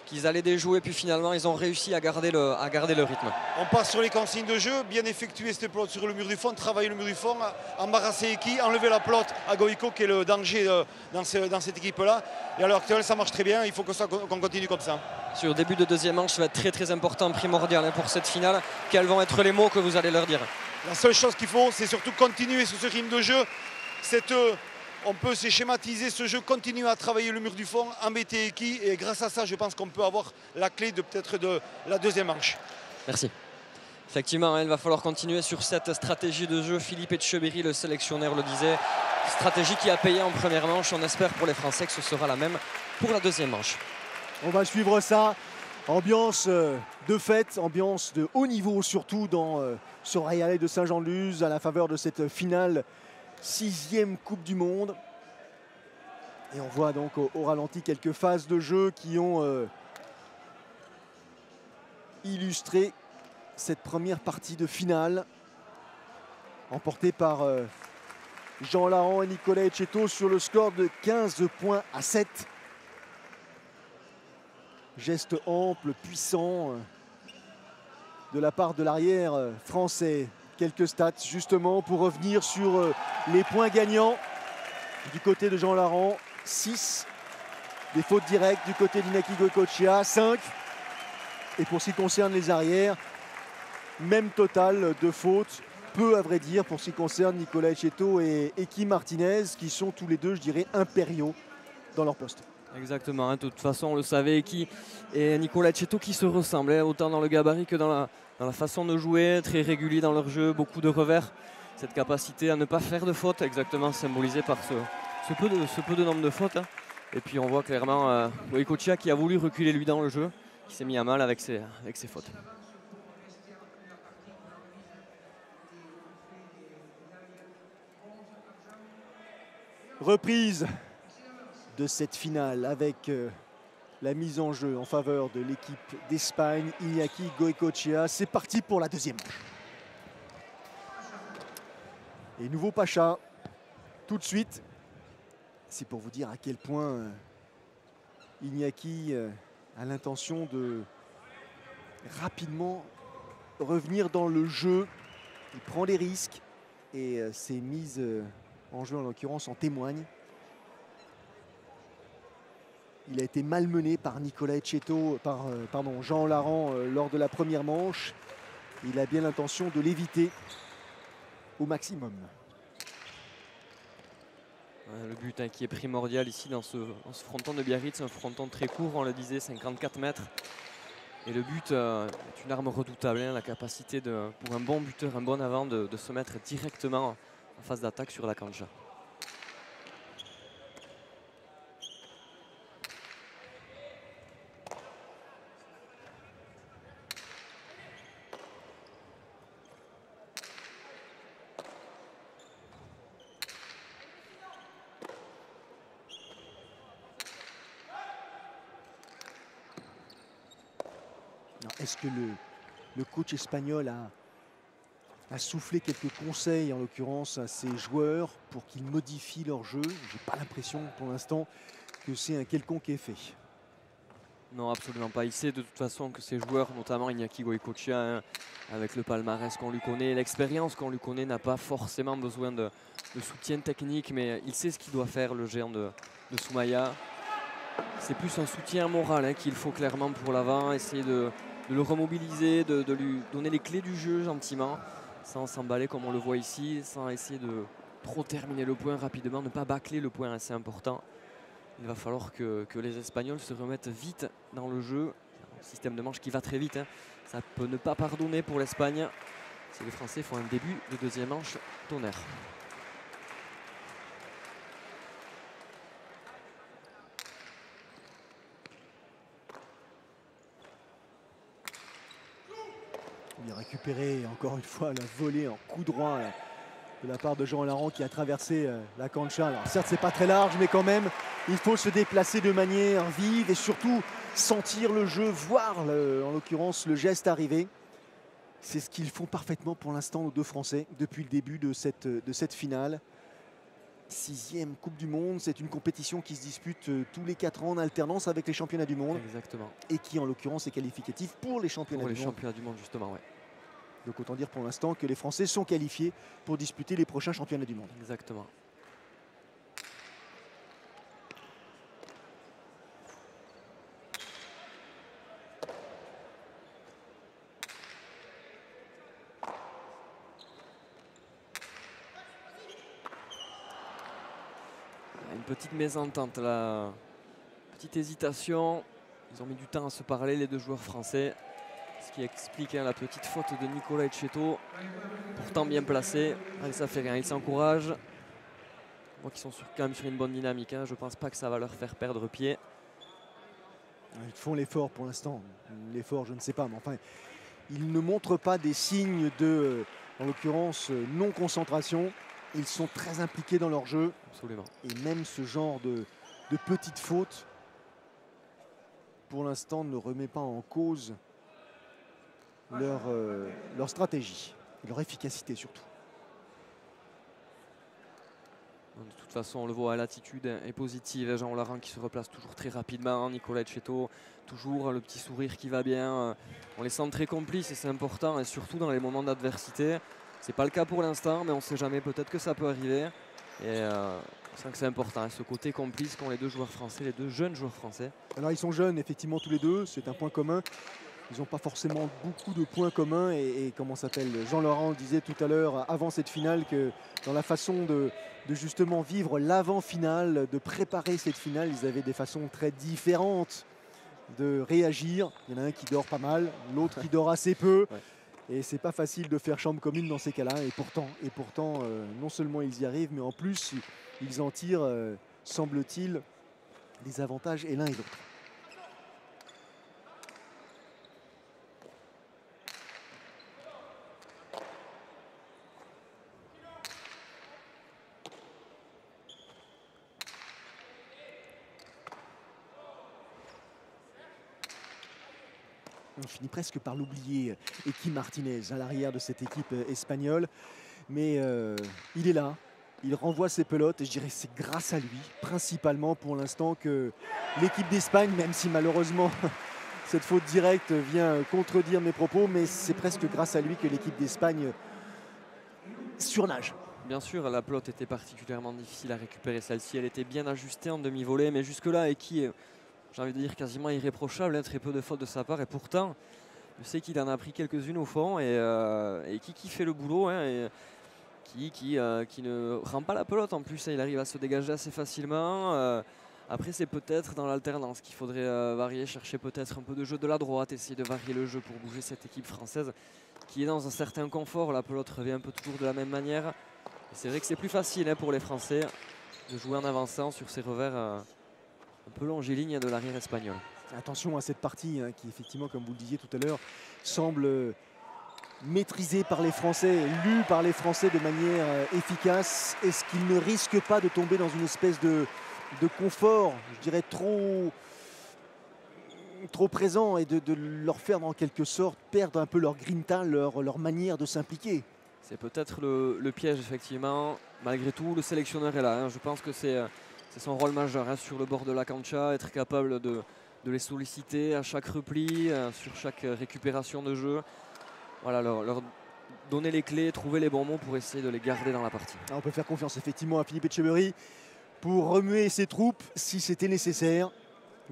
qu'ils allaient déjouer, puis finalement ils ont réussi à garder le rythme. On passe sur les consignes de jeu, bien effectuer cette pelote sur le mur du fond, travailler le mur du fond, embarrasser Eki, enlever la pelote à Goico qui est le danger dans cette équipe-là. Et à l'heure actuelle ça marche très bien, il faut qu'on continue comme ça. Sur le début de deuxième manche, ça va être très important, primordial pour cette finale. Quels vont être les mots que vous allez leur dire? La seule chose qu'il faut, c'est surtout continuer sur ce rythme de jeu. On peut se schématiser ce jeu, continuer à travailler le mur du fond, embêter Eki, et grâce à ça, je pense qu'on peut avoir la clé peut-être de la deuxième manche. Merci. Effectivement, il va falloir continuer sur cette stratégie de jeu. Philippe Etcheberry, le sélectionneur, le disait. Stratégie qui a payé en première manche. On espère pour les Français que ce sera la même pour la deuxième manche. On va suivre ça. Ambiance de fête, ambiance de haut niveau surtout dans ce Real de Saint-Jean-de-Luz à la faveur de cette finale 6e Coupe du Monde. Et on voit donc au ralenti quelques phases de jeu qui ont illustré cette première partie de finale emportée par Jean Larand et Nicolas Etcheto sur le score de 15 points à 7. Geste ample, puissant de la part de l'arrière français. Quelques stats justement pour revenir sur les points gagnants du côté de Jean Larand. 6 des fautes directes du côté d'Inaki Goicoechea, 5. Et pour ce qui concerne les arrières, même total de fautes. Peu à vrai dire pour ce qui concerne Nicolas Etcheto et Eki Martinez qui sont tous les deux, je dirais, impériaux dans leur poste. Exactement, de toute façon on le savait, Eki et Nicolas Etcheto qui se ressemblaient autant dans le gabarit que dans la façon de jouer, très réguliers dans leur jeu, beaucoup de revers. Cette capacité à ne pas faire de fautes, exactement symbolisée par ce peu de nombre de fautes. Et puis on voit clairement Goicoechea qui a voulu reculer lui dans le jeu, qui s'est mis à mal avec ses fautes. Reprise de cette finale avec la mise en jeu en faveur de l'équipe d'Espagne, Iñaki Goicoechea. C'est parti pour la deuxième manche. Et nouveau Pacha, tout de suite. C'est pour vous dire à quel point Iñaki a l'intention de rapidement revenir dans le jeu. Il prend des risques et ses mises en jeu en l'occurrence en témoignent. Il a été malmené par Nicolas Etcheto, Jean Larand lors de la première manche. Il a bien l'intention de l'éviter au maximum. Le but qui est primordial ici dans ce fronton de Biarritz, un fronton très court, on le disait, 54 mètres. Et le but est une arme redoutable, la capacité pour un bon buteur, un bon avant de se mettre directement en phase d'attaque sur la cancha. Est-ce que le coach espagnol a soufflé quelques conseils, en l'occurrence, à ses joueurs pour qu'ils modifient leur jeu? J'ai pas l'impression pour l'instant que c'est un quelconque effet. Non, absolument pas. Il sait de toute façon que ses joueurs, notamment Iñaki Goicoechea, hein, avec le palmarès qu'on lui connaît, l'expérience qu'on lui connaît, n'a pas forcément besoin de soutien technique, mais il sait ce qu'il doit faire, le géant de Soumaïa. C'est plus un soutien moral hein, qu'il faut clairement pour l'avant, essayer de le remobiliser, de lui donner les clés du jeu gentiment, sans s'emballer comme on le voit ici, sans essayer de trop terminer le point rapidement, ne pas bâcler le point, c'est important. Il va falloir que les Espagnols se remettent vite dans le jeu. Un système de manche qui va très vite. Hein. Ça peut ne pas pardonner pour l'Espagne si les Français font un début de deuxième manche tonnerre. Il a récupéré encore une fois la volée en coup droit là, de la part de Jean Larand qui a traversé la cancha. Alors certes c'est pas très large mais quand même il faut se déplacer de manière vive et surtout sentir le jeu, voir en l'occurrence le geste arriver. C'est ce qu'ils font parfaitement pour l'instant nos deux Français depuis le début de cette finale. 6e Coupe du Monde, c'est une compétition qui se dispute tous les 4 ans en alternance avec les championnats du monde. Exactement. Et qui en l'occurrence est qualificatif pour les championnats du monde. Championnats du monde justement, ouais. Donc autant dire pour l'instant que les Français sont qualifiés pour disputer les prochains championnats du monde. Exactement. Une petite mésentente là, petite hésitation. Ils ont mis du temps à se parler les deux joueurs français. Ce qui explique hein, la petite faute de Nicolas Etcheto, pourtant bien placé. Allez, ça fait rien, ils s'encouragent. On voit qu'ils sont quand même sur une bonne dynamique. Hein. Je ne pense pas que ça va leur faire perdre pied. Ils font l'effort pour l'instant. L'effort, je ne sais pas, mais enfin, ils ne montrent pas des signes de, en l'occurrence, non-concentration. Ils sont très impliqués dans leur jeu. Absolument. Et même ce genre de petites fautes, pour l'instant, ne remet pas en cause leur stratégie, leur efficacité surtout. De toute façon, on le voit, l'attitude est positive. Jean Larand qui se replace toujours très rapidement. Nicolas Etcheto, toujours le petit sourire qui va bien. On les sent très complices et c'est important, et surtout dans les moments d'adversité. C'est pas le cas pour l'instant, mais on ne sait jamais, peut-être que ça peut arriver. Et on sent que c'est important, hein, ce côté complice qu'ont les deux joueurs français, les deux jeunes joueurs français. Alors ils sont jeunes, effectivement, tous les deux, c'est un point commun. Ils n'ont pas forcément beaucoup de points communs et comment s'appelle, Jean Larand disait tout à l'heure avant cette finale que dans la façon de justement vivre l'avant-finale, de préparer cette finale, ils avaient des façons très différentes de réagir. Il y en a un qui dort pas mal, l'autre qui dort assez peu. Ouais. Et c'est pas facile de faire chambre commune dans ces cas-là. Et pourtant non seulement ils y arrivent, mais en plus ils en tirent, semble-t-il, les avantages et l'un et l'autre. On finit presque par l'oublier, Eki Martinez à l'arrière de cette équipe espagnole. Mais il est là, il renvoie ses pelotes et je dirais que c'est grâce à lui, principalement pour l'instant, que l'équipe d'Espagne, même si malheureusement cette faute directe vient contredire mes propos, mais c'est presque grâce à lui que l'équipe d'Espagne surnage. Bien sûr, la pelote était particulièrement difficile à récupérer, celle-ci. Elle était bien ajustée en demi-volée, mais jusque-là, Eki, j'ai envie de dire quasiment irréprochable, hein, très peu de fautes de sa part. Et pourtant, je sais qu'il en a pris quelques-unes au fond et qui fait le boulot. Hein, et qui ne rend pas la pelote en plus. Il arrive à se dégager assez facilement. Après, c'est peut-être dans l'alternance qu'il faudrait varier, chercher peut-être un peu de jeu de la droite, essayer de varier le jeu pour bouger cette équipe française qui est dans un certain confort. La pelote revient un peu toujours de la même manière. C'est vrai que c'est plus facile hein, pour les Français de jouer en avançant sur ces revers un peu longiligne de l'arrière espagnol. Attention à cette partie hein, qui effectivement, comme vous le disiez tout à l'heure, semble maîtrisée par les Français, lue par les Français de manière efficace. Est-ce qu'ils ne risquent pas de tomber dans une espèce de confort, je dirais trop trop présents et de leur faire en quelque sorte perdre un peu leur grinta, leur manière de s'impliquer. C'est peut-être le piège, effectivement. Malgré tout, le sélectionneur est là, hein. Je pense que c'est son rôle majeur, hein, sur le bord de la cancha, être capable de les solliciter à chaque repli, sur chaque récupération de jeu. Voilà, leur donner les clés, trouver les bons mots pour essayer de les garder dans la partie. On peut faire confiance effectivement à Philippe Etcheverry pour remuer ses troupes si c'était nécessaire.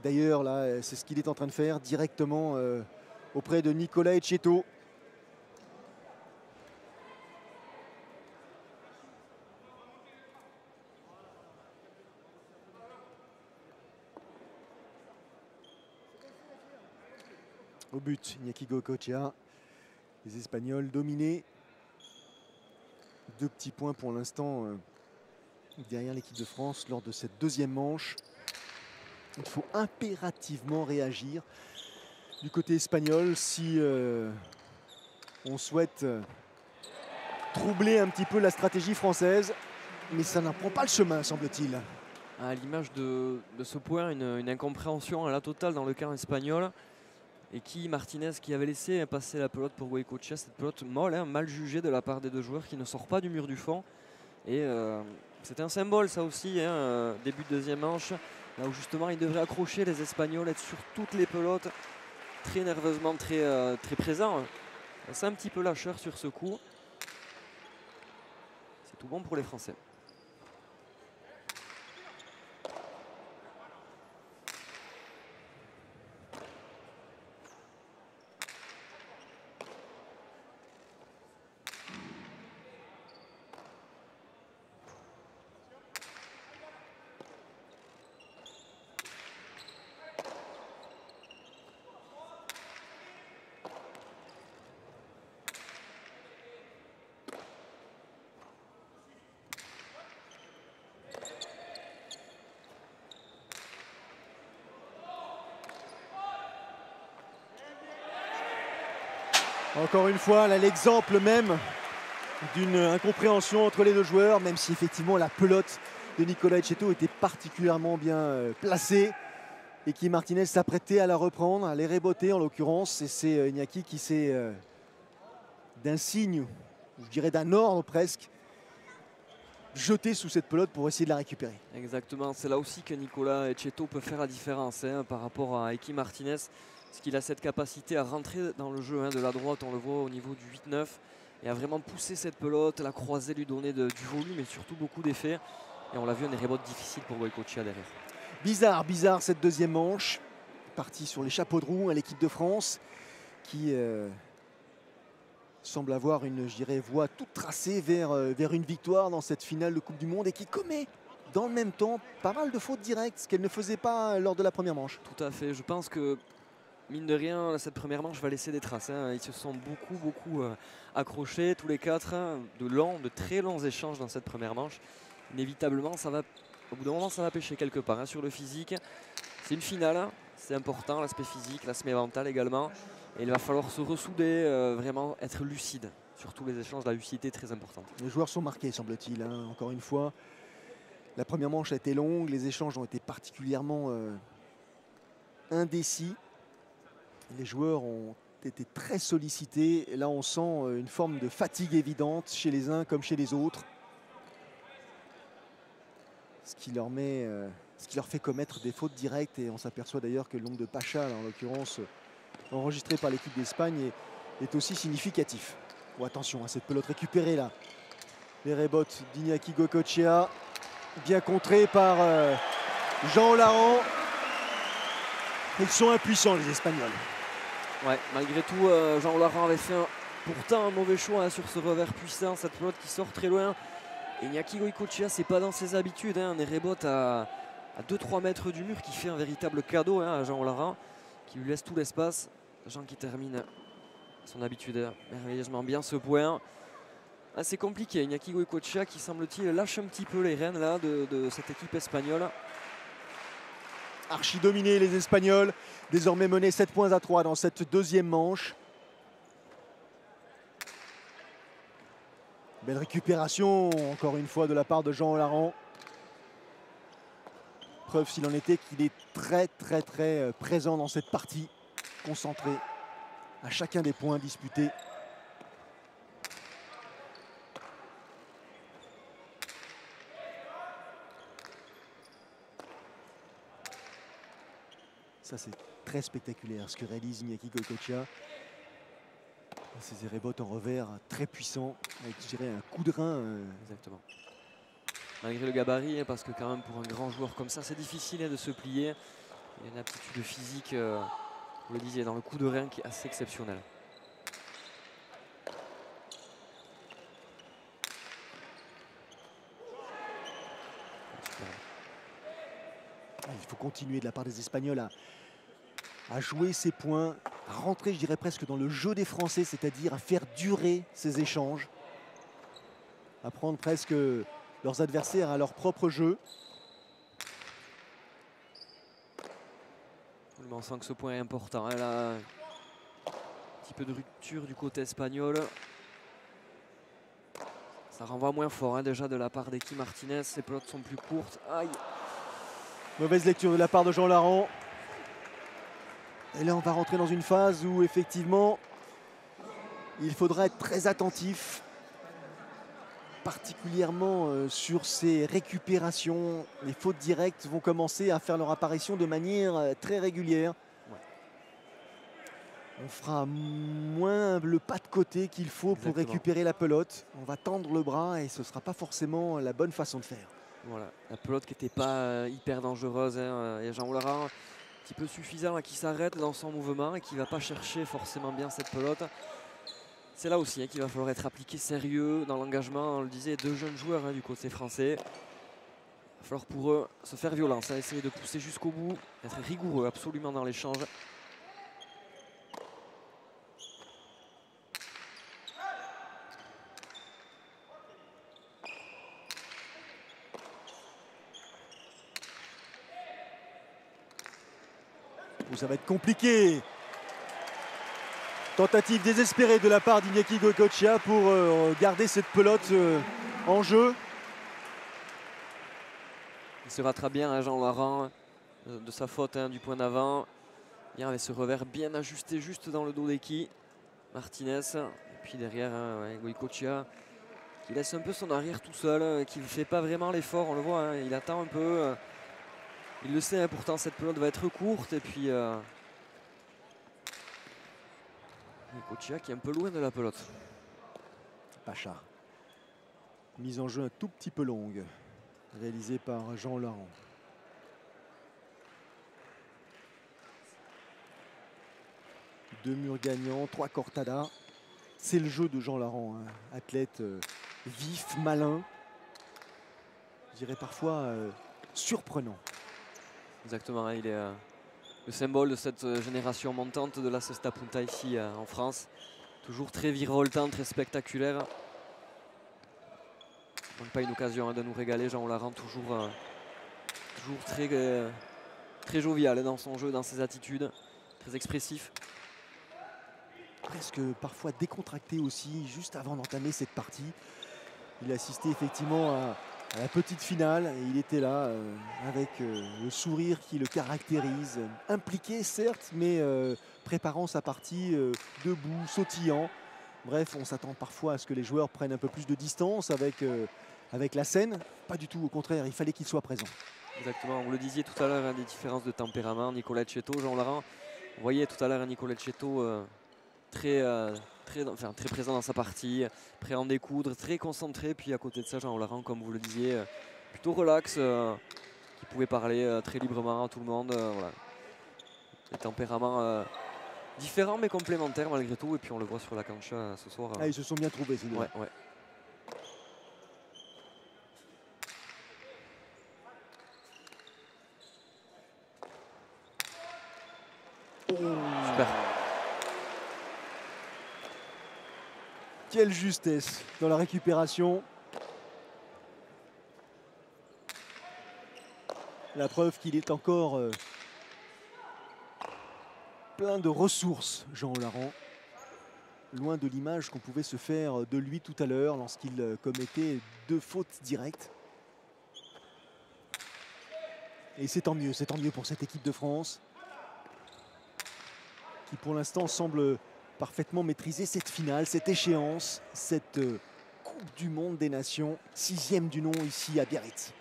D'ailleurs, là, c'est ce qu'il est en train de faire directement auprès de Nicolas Etcheto. Au but, Iñaki Goicoechea. Les Espagnols dominés. 2 petits points pour l'instant derrière l'équipe de France lors de cette deuxième manche. Il faut impérativement réagir du côté espagnol si on souhaite troubler un petit peu la stratégie française. Mais ça n'apprend pas le chemin, semble-t-il. À l'image de ce point, une incompréhension à la totale dans le camp espagnol. Et Martinez qui avait laissé passer la pelote pour Goicoechea, cette pelote molle, hein, mal jugée de la part des deux joueurs qui ne sort pas du mur du fond. Et c'est un symbole ça aussi, hein, début de deuxième manche, là où justement ils devraient accrocher les Espagnols, être sur toutes les pelotes, très nerveusement, très présents. C'est un petit peu lâcheur sur ce coup. C'est tout bon pour les Français. Encore une fois, là, l'exemple même d'une incompréhension entre les deux joueurs, même si effectivement la pelote de Nicolas Etcheto était particulièrement bien placée et qui Martinez s'apprêtait à la reprendre, à les réboter en l'occurrence. Et c'est Iñaki qui s'est d'un signe, je dirais d'un ordre presque, jeté sous cette pelote pour essayer de la récupérer. Exactement, c'est là aussi que Nicolas Etcheto peut faire la différence, hein, par rapport à Eki Martinez. Parce qu'il a cette capacité à rentrer dans le jeu, hein, de la droite, on le voit au niveau du 8-9, et à vraiment pousser cette pelote, la croiser, lui donner du volume et surtout beaucoup d'effets. Et on l'a vu, un rebote difficile pour Goicoechea derrière. Bizarre cette deuxième manche. Parti sur les chapeaux de roue à l'équipe de France qui semble avoir une, je dirais, voie toute tracée vers une victoire dans cette finale de Coupe du Monde et qui commet dans le même temps pas mal de fautes directes, ce qu'elle ne faisait pas lors de la première manche. Tout à fait, je pense que mine de rien, cette première manche va laisser des traces, hein. Ils se sont beaucoup accrochés, tous les quatre, hein, de très longs échanges dans cette première manche. Inévitablement, au bout d'un moment, ça va pêcher quelque part, hein, sur le physique. C'est une finale, hein. C'est important, l'aspect physique, l'aspect mental également. Et il va falloir se ressouder, vraiment être lucide sur tous les échanges. La lucidité est très importante. Les joueurs sont marqués, semble-t-il, hein. Encore une fois, la première manche a été longue, les échanges ont été particulièrement indécis. Les joueurs ont été très sollicités. Et là, on sent une forme de fatigue évidente chez les uns comme chez les autres. Ce qui leur fait commettre des fautes directes. Et on s'aperçoit d'ailleurs que le nombre de Pacha, en l'occurrence, enregistré par l'équipe d'Espagne, est aussi significatif. Oh, attention à cette pelote récupérée là. Les rebotes d'Iñaki Goicoechea, bien contrés par Jean Olaran. Ils sont impuissants, les Espagnols. Ouais, malgré tout, Jean Olaran avait fait pourtant un mauvais choix, hein, sur ce revers puissant, cette pelote qui sort très loin. Et Iñaki Goicoechea, c'est pas dans ses habitudes, hein, des rebotes à 2-3 mètres du mur qui fait un véritable cadeau, hein, à Jean Olaran, qui lui laisse tout l'espace. Jean qui termine son habitude merveilleusement bien ce point. Ah, c'est compliqué, Iñaki Goicoechea qui semble-t-il lâche un petit peu les rênes là, de cette équipe espagnole. Archi dominés les Espagnols, désormais menés 7-3 dans cette deuxième manche. Belle récupération encore une fois de la part de Jean Olaran. Preuve s'il en était qu'il est très présent dans cette partie, concentré à chacun des points disputés. Ça, c'est très spectaculaire ce que réalise Iñaki Goicoechea. Ces rebotes en revers très puissants, avec, je dirais, un coup de rein. Exactement. Malgré le gabarit, hein, parce que quand même pour un grand joueur comme ça, c'est difficile, hein, de se plier. Il y a une aptitude physique, vous le disiez, dans le coup de rein qui est assez exceptionnel. Il faut continuer de la part des Espagnols à jouer ses points, à rentrer, je dirais, presque dans le jeu des Français, c'est-à-dire à faire durer ces échanges, à prendre presque leurs adversaires à leur propre jeu. On sent que ce point est important. Elle a un petit peu de rupture du côté espagnol. Ça renvoie moins fort, hein, déjà de la part d'Eki Martinez. Ses pelotes sont plus courtes. Aïe. Mauvaise lecture de la part de Jean Larrand. Et là, on va rentrer dans une phase où, effectivement, il faudra être très attentif, particulièrement sur ces récupérations. Les fautes directes vont commencer à faire leur apparition de manière très régulière. Ouais. On fera moins le pas de côté qu'il faut pour récupérer la pelote. On va tendre le bras et ce ne sera pas forcément la bonne façon de faire. Voilà, la pelote qui n'était pas hyper dangereuse, hein. Il y a Jean Larrand un petit peu suffisant, hein, qui s'arrête dans son mouvement et qui ne va pas chercher forcément bien cette pelote. C'est là aussi, hein, qu'il va falloir être appliqué sérieux dans l'engagement. On le disait, deux jeunes joueurs, hein, du côté français. Il va falloir pour eux se faire violence, hein, essayer de pousser jusqu'au bout, être rigoureux absolument dans l'échange. Ça va être compliqué. Tentative désespérée de la part d'Iñaki Goicoechea pour garder cette pelote en jeu. Il se rattrape bien, hein, Jean Larrand, de sa faute, hein, du point d'avant. Bien avec ce revers bien ajusté juste dans le dos d'Eki Martinez. Et puis derrière, hein, ouais, Goicoechea qui laisse un peu son arrière tout seul, qui ne fait pas vraiment l'effort, on le voit, hein, il attend un peu. Il le sait, hein, pourtant cette pelote va être courte. Et puis Goicoechea qui est un peu loin de la pelote. Pachard. Mise en jeu un tout petit peu longue, réalisée par Jean Larrand. Deux murs gagnants, trois cortadas. C'est le jeu de Jean Larrand, hein. Athlète vif, malin. Je dirais parfois surprenant. Exactement, hein, il est le symbole de cette génération montante de la Cesta Punta ici en France. Toujours très virevoltant, très spectaculaire. Donc pas une occasion, hein, de nous régaler. Jean Larrand toujours très jovial dans son jeu, dans ses attitudes, très expressif. Presque parfois décontracté aussi, juste avant d'entamer cette partie. Il a assisté effectivement à la petite finale et il était là avec le sourire qui le caractérise. Impliqué certes, mais préparant sa partie debout, sautillant. Bref, on s'attend parfois à ce que les joueurs prennent un peu plus de distance avec la scène. Pas du tout, au contraire, il fallait qu'il soit présent. Exactement, vous le disiez tout à l'heure, hein, des différences de tempérament. Nicolas Chetto, Jean Larrand. Vous voyez tout à l'heure Nicolas Chetto très présent dans sa partie, prêt à en découdre, très concentré. Puis à côté de ça, Jean Larrand, comme vous le disiez, plutôt relax, qui pouvait parler très librement à tout le monde. Voilà. Des tempéraments différents mais complémentaires malgré tout. Et puis on le voit sur la cancha ce soir. Ils se sont bien trouvés ces deux. Ouais. Super. Quelle justesse dans la récupération. La preuve qu'il est encore plein de ressources, Jean Larrand. Loin de l'image qu'on pouvait se faire de lui tout à l'heure lorsqu'il commettait deux fautes directes. Et c'est tant mieux pour cette équipe de France qui pour l'instant semble parfaitement maîtriser cette finale, cette échéance, cette Coupe du Monde des Nations, 6e du nom ici à Biarritz.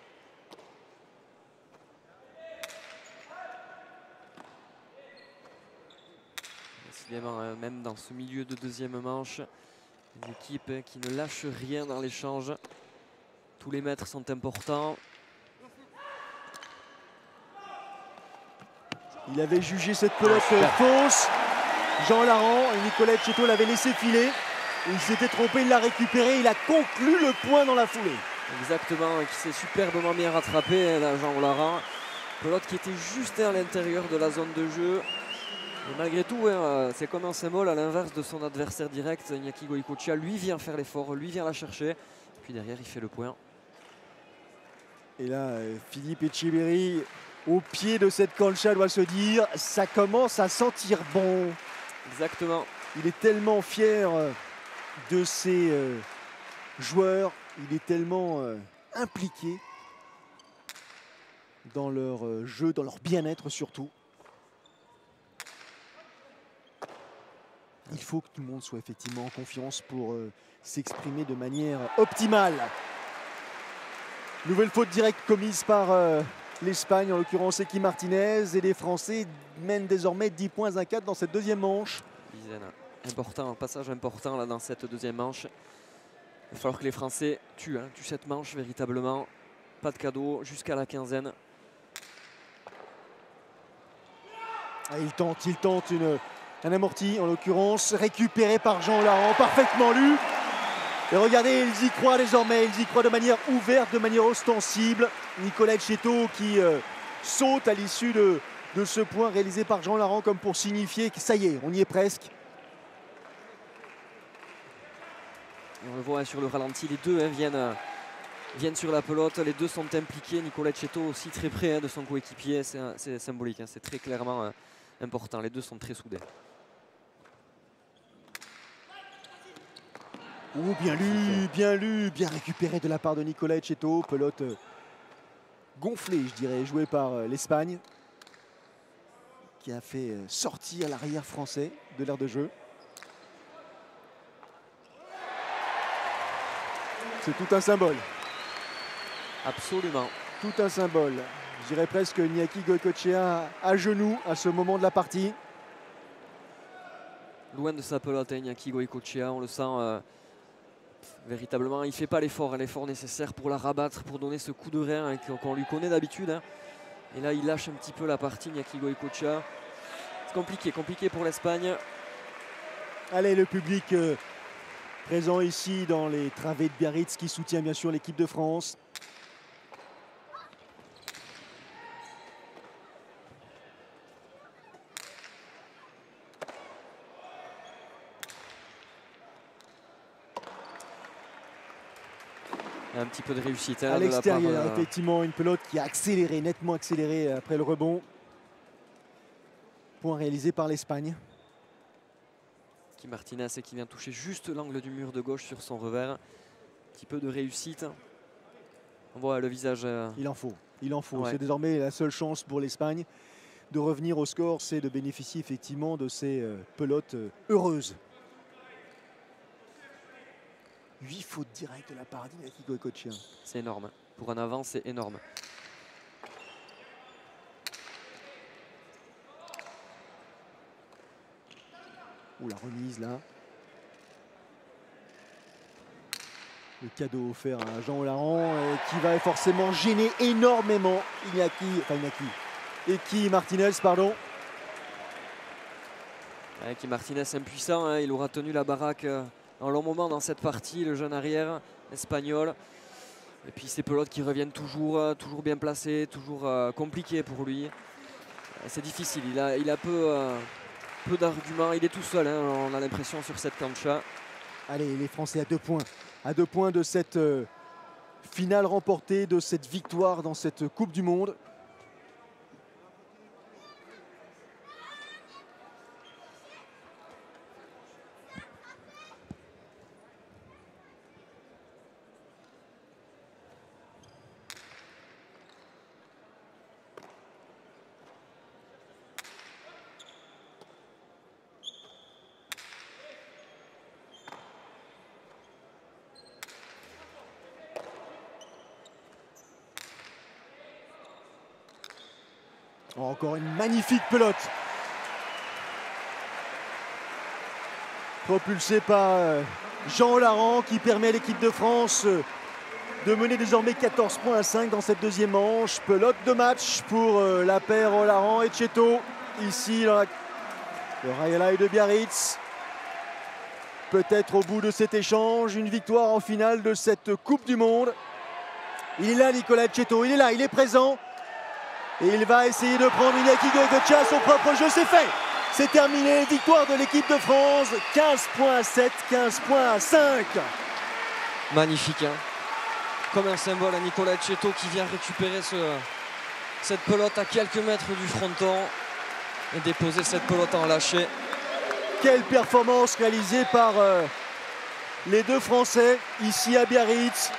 Décidément, même dans ce milieu de deuxième manche, une équipe qui ne lâche rien dans l'échange. Tous les mètres sont importants. Il avait jugé cette pelote fausse. Jean Larand et Nicolas Etcheto l'avaient laissé filer. Il s'était trompé, il l'a récupéré, il a conclu le point dans la foulée. Exactement, qui s'est superbement bien rattrapé, là, Jean Larand. Pelote qui était juste à l'intérieur de la zone de jeu. Et malgré tout, c'est comme un symbole à l'inverse de son adversaire direct, Iñaki Goïcoechea. Lui vient faire l'effort, lui vient la chercher. Puis derrière, il fait le point. Et là, Philippe Etcheverry, au pied de cette cancha, doit se dire, ça commence à sentir bon. Exactement. Il est tellement fier de ses joueurs, il est tellement impliqué dans leur jeu, dans leur bien-être surtout. Il faut que tout le monde soit effectivement en confiance pour s'exprimer de manière optimale. Nouvelle faute directe commise par l'Espagne, en l'occurrence Eki Martinez, et les Français mènent désormais 10 points à 4 dans cette deuxième manche. Dizaine. Important, un passage important là, dans cette deuxième manche. Il va falloir que les Français tuent cette manche véritablement. Pas de cadeau jusqu'à la quinzaine. Ah, il tente un amorti en l'occurrence, récupéré par Jean Larand, parfaitement lu. Et regardez, ils y croient désormais, ils y croient de manière ouverte, de manière ostensible. Nicolas Etcheto qui saute à l'issue de ce point réalisé par Jean Larand comme pour signifier que ça y est, on y est presque. Et on le voit sur le ralenti, les deux viennent sur la pelote, les deux sont impliqués. Nicolas Etcheto aussi très près de son coéquipier, c'est symbolique, c'est très clairement important, les deux sont très soudés. Oh, bien lu, bien récupéré de la part de Nicolas Etcheto. Pelote gonflée, je dirais, jouée par l'Espagne, qui a fait sortir l'arrière français de l'aire de jeu. C'est tout un symbole. Absolument. Tout un symbole. Je dirais presque Iñaki Goïcoechea à genoux à ce moment de la partie. Loin de sa pelote, Iñaki Goïcoechea, on le sent véritablement. Il ne fait pas l'effort nécessaire pour la rabattre, pour donner ce coup de rein qu'on lui connaît d'habitude. Et là, il lâche un petit peu la partie, Iñaki Goïcoechea. C'est compliqué pour l'Espagne. Allez, le public présent ici dans les travées de Biarritz qui soutient bien sûr l'équipe de France. Un petit peu de réussite. À l'extérieur, effectivement, une pelote qui a accéléré, nettement accéléré après le rebond. Point réalisé par l'Espagne. Eki Martinez qui vient toucher juste l'angle du mur de gauche sur son revers. Un petit peu de réussite. On voit le visage. Il en faut. Ouais. C'est désormais la seule chance pour l'Espagne de revenir au score, c'est de bénéficier effectivement de ces pelotes heureuses. 8 fautes directes de la part d'Iñaki Goïcoechea. C'est énorme. Pour un avant, c'est énorme. Ouh, la remise là. Le cadeau offert à Jean Larand qui va forcément gêner énormément Eki Martinez, pardon. Eki Martinez impuissant, il aura tenu la baraque un long moment dans cette partie, le jeune arrière espagnol. Et puis ces pelotes qui reviennent toujours bien placées, toujours compliquées pour lui. C'est difficile, il a peu d'arguments, il est tout seul, on a l'impression sur cette cancha. Allez, les Français à 2 points. À 2 points de cette finale remportée, de cette victoire dans cette Coupe du Monde. Oh, encore une magnifique pelote. Propulsé par Jean Olaran qui permet à l'équipe de France de mener désormais 14 points à 5 dans cette deuxième manche. Pelote de match pour la paire Olaran et Tcheto. Ici, dans le Railay de Biarritz. Peut-être au bout de cet échange, une victoire en finale de cette Coupe du Monde. Il est là, Nicolas Tcheto. Il est là, il est présent. Et il va essayer de prendre Iñaki Goïcoechea à son propre jeu. C'est fait. C'est terminé. Victoire de l'équipe de France. 15 points à 7, 15 points à 5. Magnifique, hein. Comme un symbole à Nicolas Tcheto qui vient récupérer cette pelote à quelques mètres du fronton et déposer cette pelote en lâcher. Quelle performance réalisée par les deux Français ici à Biarritz.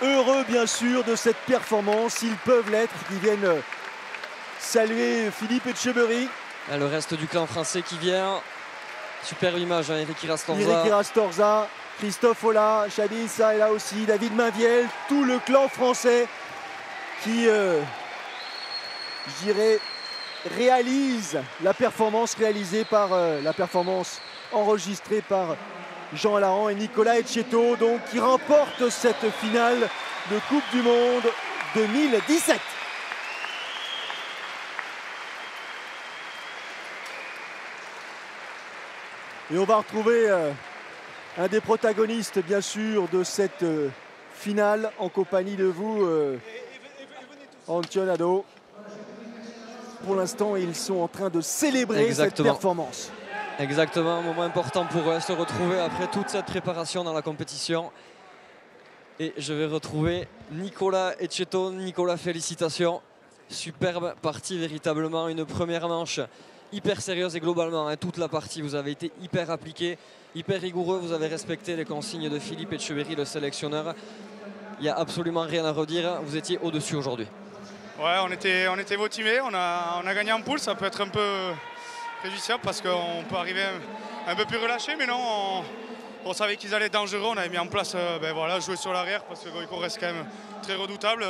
Heureux bien sûr de cette performance, ils peuvent l'être, qui viennent saluer Philippe Etcheverry. Et le reste du clan français qui vient. Superbe image, hein, Eric Rastorza. Eric Rastorza, Christophe Ola, Chadi Issa est là aussi, David Mainviel, tout le clan français qui, je dirais, réalise la performance réalisée par la performance enregistrée par Jean Olaran et Nicolas Etcheto, donc qui remporte cette finale de Coupe du Monde 2017. Et on va retrouver un des protagonistes, bien sûr, de cette finale en compagnie de vous, Antionado. Pour l'instant, ils sont en train de célébrer cette performance. Exactement, un moment important pour eux, se retrouver après toute cette préparation dans la compétition. Et je vais retrouver Nicolas Etcheto. Nicolas, félicitations. Superbe partie, véritablement. Une première manche hyper sérieuse et globalement, hein, toute la partie, vous avez été hyper appliqué, hyper rigoureux. Vous avez respecté les consignes de Philippe Etcheverry, le sélectionneur. Il n'y a absolument rien à redire. Vous étiez au-dessus aujourd'hui. Ouais, on était motivés. On a gagné en poule. Ça peut être un peu préjudiciable parce qu'on peut arriver un peu plus relâché, mais non, on savait qu'ils allaient être dangereux. On avait mis en place jouer sur l'arrière parce que Goïco reste quand même très redoutable.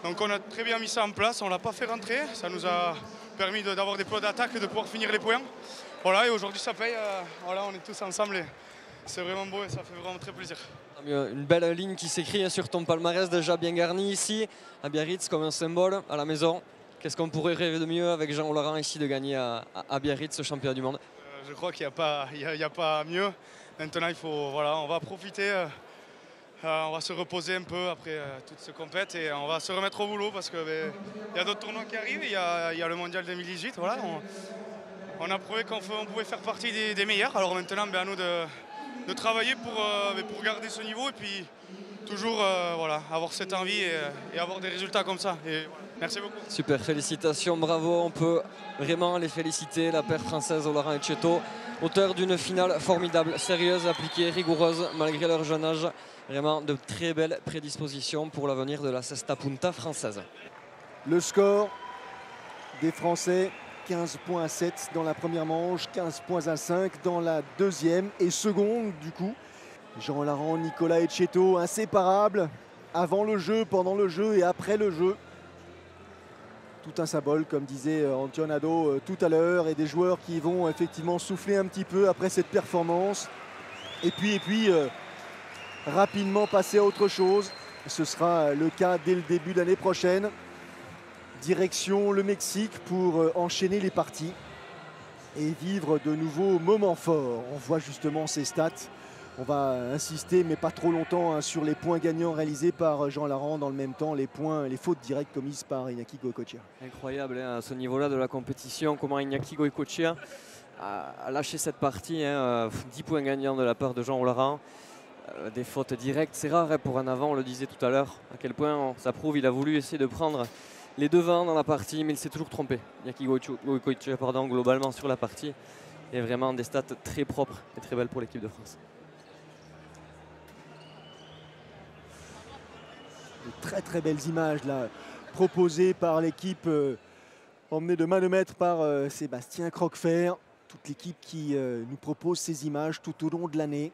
Donc on a très bien mis ça en place, on ne l'a pas fait rentrer. Ça nous a permis d'avoir des points d'attaque et de pouvoir finir les points. Voilà, et aujourd'hui ça paye. Voilà, on est tous ensemble et c'est vraiment beau et ça fait vraiment très plaisir. Une belle ligne qui s'écrit sur ton palmarès, déjà bien garni ici à Biarritz comme un symbole à la maison. Qu'est-ce qu'on pourrait rêver de mieux avec Jean Olaran ici de gagner à Biarritz, ce championnat du monde? Je crois qu'il n'y a pas mieux. Maintenant, on va profiter, on va se reposer un peu après toute cette compète et on va se remettre au boulot parce qu'il y a d'autres tournois qui arrivent. Il y a le mondial 2018. Voilà, on a prouvé qu'on pouvait faire partie des meilleurs. Alors maintenant, à nous de travailler pour garder ce niveau et puis toujours avoir cette envie et avoir des résultats comme ça. Et voilà. Merci beaucoup. Super, félicitations, bravo. On peut vraiment les féliciter, la paire française Olaran et Tcheto, auteur d'une finale formidable, sérieuse, appliquée, rigoureuse, malgré leur jeune âge. Vraiment de très belles prédispositions pour l'avenir de la Cesta Punta française. Le score des Français, 15 points à 7 dans la première manche, 15 points à 5 dans la deuxième et seconde du coup. Jean Olaran, Nicolas Etcheto, inséparables avant le jeu, pendant le jeu et après le jeu. Tout un symbole, comme disait Antionado tout à l'heure, et des joueurs qui vont effectivement souffler un petit peu après cette performance. Et puis rapidement passer à autre chose. Ce sera le cas dès le début de l'année prochaine. Direction le Mexique pour enchaîner les parties et vivre de nouveaux moments forts. On voit justement ces stats. On va insister, mais pas trop longtemps, hein, sur les points gagnants réalisés par Jean Olaran. Dans le même temps, les fautes directes commises par Iñaki Goïcoechea. Incroyable, hein, à ce niveau-là de la compétition, comment Iñaki Goïcoechea a lâché cette partie. 10 points gagnants de la part de Jean Olaran. Des fautes directes, c'est rare, hein, pour un avant, on le disait tout à l'heure. À quel point ça prouve, il a voulu essayer de prendre les devants dans la partie, mais il s'est toujours trompé. Iñaki Goïcoechea, globalement sur la partie. Et vraiment des stats très propres et très belles pour l'équipe de France. De très belles images là, proposées par l'équipe emmenée de main de maître par Sébastien Croquefer. Toute l'équipe qui nous propose ces images tout au long de l'année,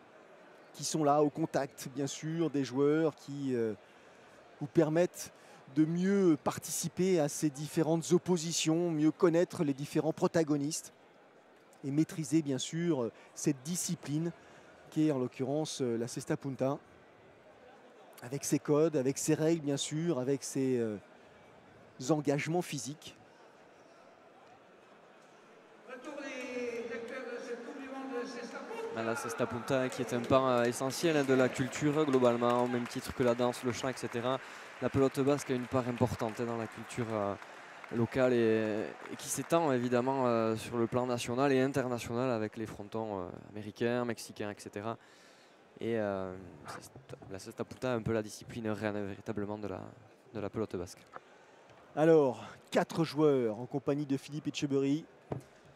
qui sont là au contact bien sûr des joueurs, qui vous permettent de mieux participer à ces différentes oppositions, mieux connaître les différents protagonistes et maîtriser bien sûr cette discipline qui est en l'occurrence la cesta punta, avec ses codes, avec ses règles bien sûr, avec ses engagements physiques. La cesta punta qui est un pan essentiel de la culture globalement, au même titre que la danse, le chant, etc. La pelote basque a une part importante dans la culture locale et qui s'étend évidemment sur le plan national et international avec les frontons américains, mexicains, etc. Et la cesta punta est un peu la discipline reine véritablement de la pelote basque. Alors, 4 joueurs en compagnie de Philippe Etcheberry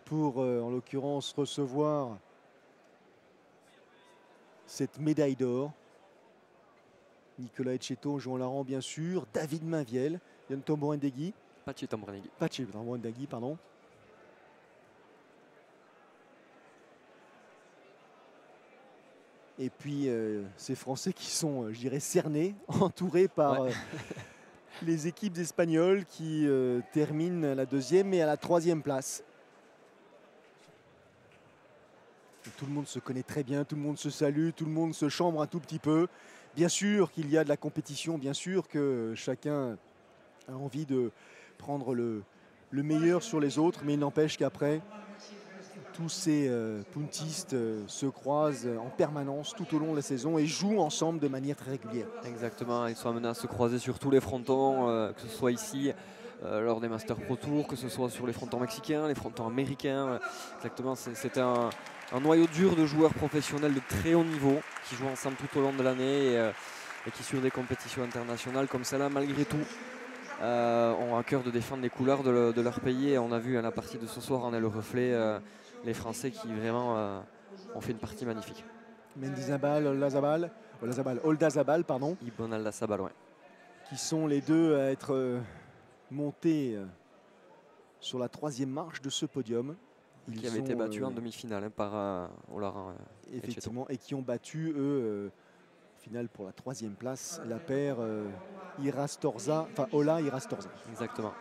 pour en l'occurrence recevoir cette médaille d'or. Nicolas Etcheto, Jean Larand bien sûr, David Mainviel, Yann Tamborendegui. Pachi Tamborendegui. Pachi Tamborendegui, pardon. Et puis ces Français qui sont, je dirais, cernés, entourés par les équipes espagnoles qui terminent à la 2e et à la 3e place. Et tout le monde se connaît très bien, tout le monde se salue, tout le monde se chambre un tout petit peu. Bien sûr qu'il y a de la compétition, bien sûr que chacun a envie de prendre le meilleur sur les autres, mais il n'empêche qu'après, tous ces puntistes se croisent en permanence tout au long de la saison et jouent ensemble de manière très régulière. Exactement, ils sont amenés à se croiser sur tous les frontons, que ce soit ici lors des Master Pro Tour, que ce soit sur les frontons mexicains, les frontons américains. Exactement, c'est un noyau dur de joueurs professionnels de très haut niveau qui jouent ensemble tout au long de l'année et qui sur des compétitions internationales comme celle-là, malgré tout, ont à cœur de défendre les couleurs de leur pays. Et on a vu à la partie de ce soir, on est le reflet, les Français qui vraiment ont fait une partie magnifique. Mendizabal, Oldazabal, pardon. Ibon Aldazabal, ouais. Qui sont les deux à être montés sur la 3e marche de ce podium. Qui avaient été battus en demi-finale par Olaran. Effectivement, et qui ont battu, eux, au final pour la 3e place, la paire Irastorza, enfin Ola Irastorza. Exactement.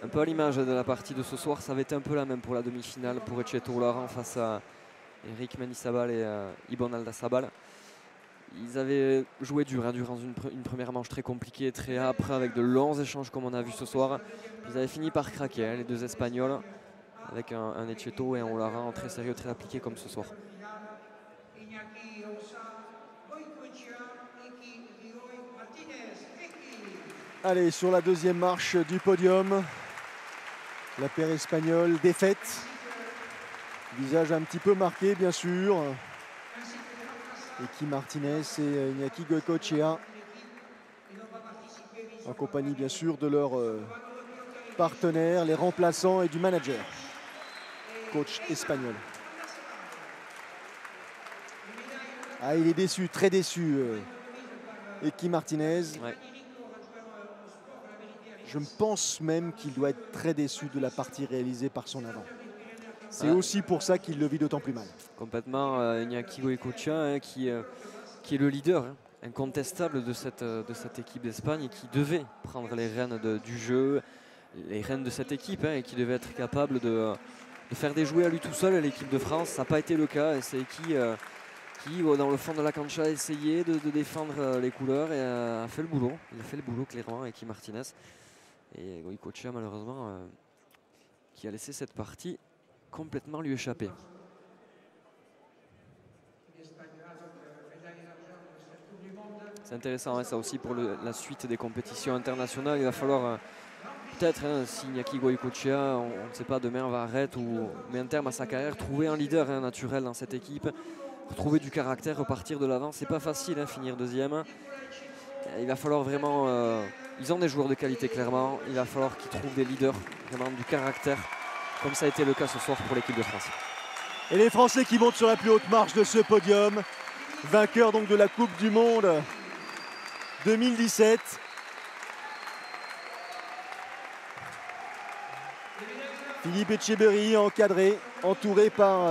Un peu à l'image de la partie de ce soir, ça avait été un peu la même pour la demi-finale pour Etcheto Olaran face à Eric Mendizabal et Ibon Aldazabal. Ils avaient joué dur durant une première manche très compliquée, très âpre, avec de longs échanges comme on a vu ce soir. Ils avaient fini par craquer, les deux Espagnols, avec un Etcheto et un Olaran très sérieux, très appliqué comme ce soir. Allez, sur la 2e marche du podium, la paire espagnole défaite. Visage un petit peu marqué, bien sûr. Eki Martinez et Iñaki Goicoechea, en compagnie bien sûr de leurs partenaires, les remplaçants et du manager, coach espagnol. Ah, il est déçu, très déçu, Eki Martinez. Ouais. Je pense même qu'il doit être très déçu de la partie réalisée par son avant. C'est aussi pour ça qu'il le vit d'autant plus mal. Complètement, Iñaki Goicoechea qui est le leader incontestable de cette équipe d'Espagne et qui devait prendre les rênes du jeu, les rênes de cette équipe et qui devait être capable de faire déjouer à lui tout seul l'équipe de France. Ça n'a pas été le cas et c'est qui dans le fond de la cancha a essayé de défendre les couleurs et a fait le boulot. Il a fait le boulot clairement, Eki Martinez. Et Goicoechea malheureusement qui a laissé cette partie complètement lui échapper. C'est intéressant ça aussi pour la suite des compétitions internationales. Il va falloir peut-être, si Iñaki Goicoechea, on ne sait pas, demain va arrêter ou met un terme à sa carrière, trouver un leader naturel dans cette équipe, retrouver du caractère, repartir de l'avant. C'est pas facile, finir 2e. Il va falloir vraiment... ils ont des joueurs de qualité clairement. Il va falloir qu'ils trouvent des leaders, vraiment du caractère, comme ça a été le cas ce soir pour l'équipe de France. Et les Français qui montent sur la plus haute marche de ce podium, vainqueurs donc de la Coupe du Monde 2017. Philippe Etcheberry encadré, entouré par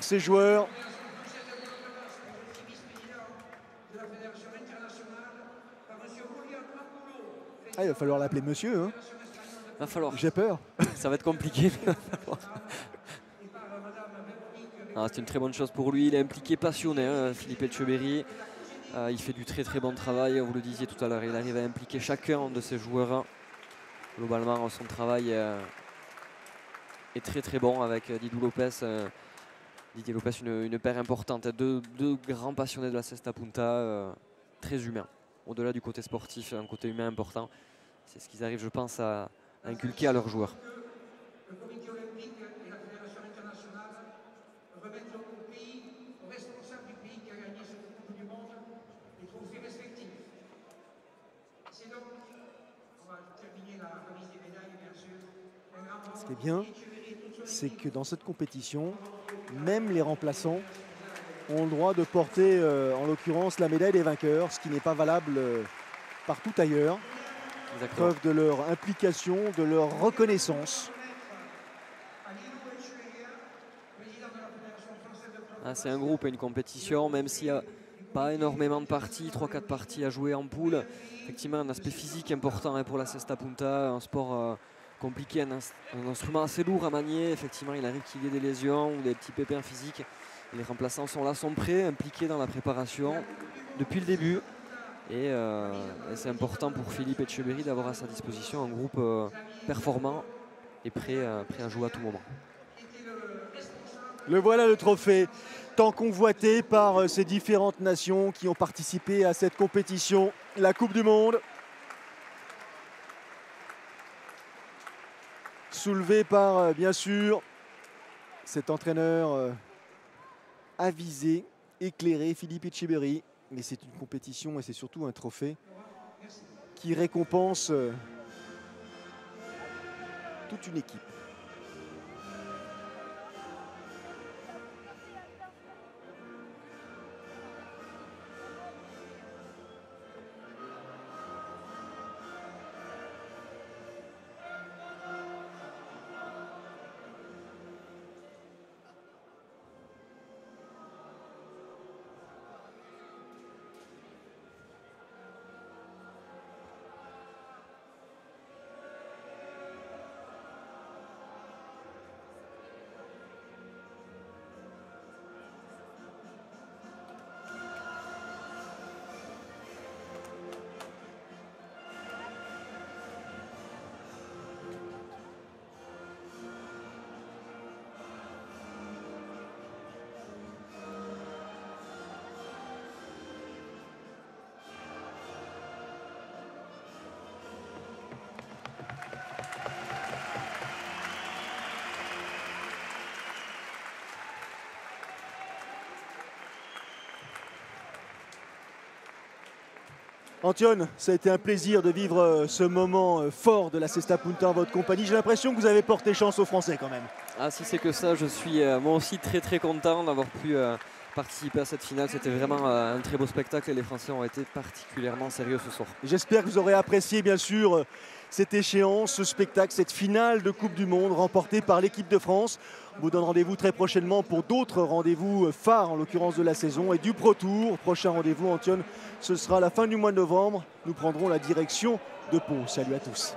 ses joueurs. Ah, il va falloir l'appeler monsieur. Hein. Va falloir. J'ai peur. Ça va être compliqué. Ah, c'est une très bonne chose pour lui. Il est impliqué, passionné, hein, Philippe Etcheverry. Il fait du très très bon travail. Vous le disiez tout à l'heure, il arrive à impliquer chacun de ses joueurs. Globalement, son travail est très très bon avec Didier Lopez. Didier Lopez, une paire importante. Deux grands passionnés de la Cesta Punta, très humains. Au-delà du côté sportif, un côté humain important. C'est ce qu'ils arrivent, je pense, à inculquer à leurs joueurs. Le comité olympique et la fédération internationale remettent au pays, aux responsables du pays qui a gagné cette Coupe du Monde, les trophées respectifs. C'est donc, on va terminer la remise des médailles, bien sûr. Ce qui est bien, c'est que dans cette compétition, même les remplaçants ont le droit de porter, en l'occurrence, la médaille des vainqueurs, ce qui n'est pas valable partout ailleurs. Preuve de leur implication, de leur reconnaissance. Ah, c'est un groupe et une compétition, même s'il n'y a pas énormément de parties, 3-4 parties à jouer en poule. Effectivement, un aspect physique important, hein, pour la Cesta Punta, un sport compliqué, un instrument assez lourd à manier. Effectivement, il arrive qu'il y ait des lésions ou des petits pépins physiques. Les remplaçants sont là, sont prêts, impliqués dans la préparation depuis le début. Et c'est important pour Philippe Etcheverry d'avoir à sa disposition un groupe performant et prêt à jouer à tout moment. Le voilà, le trophée, tant convoité par ces différentes nations qui ont participé à cette compétition, la Coupe du Monde. Soulevé par, bien sûr, cet entraîneur avisé, éclairé, Philippe Etcheverry. Mais c'est une compétition et c'est surtout un trophée qui récompense toute une équipe. Antione, ça a été un plaisir de vivre ce moment fort de la Cesta Punta en votre compagnie. J'ai l'impression que vous avez porté chance aux Français quand même. Ah, si c'est que ça, je suis moi aussi très très content d'avoir pu participer à cette finale. C'était vraiment un très beau spectacle et les Français ont été particulièrement sérieux ce soir. J'espère que vous aurez apprécié bien sûr cette échéance, ce spectacle, cette finale de Coupe du Monde remportée par l'équipe de France. On vous donne rendez-vous très prochainement pour d'autres rendez-vous phares, en l'occurrence de la saison, et du Pro Tour. Prochain rendez-vous, Antione, ce sera à la fin du mois de novembre. Nous prendrons la direction de Pau. Salut à tous.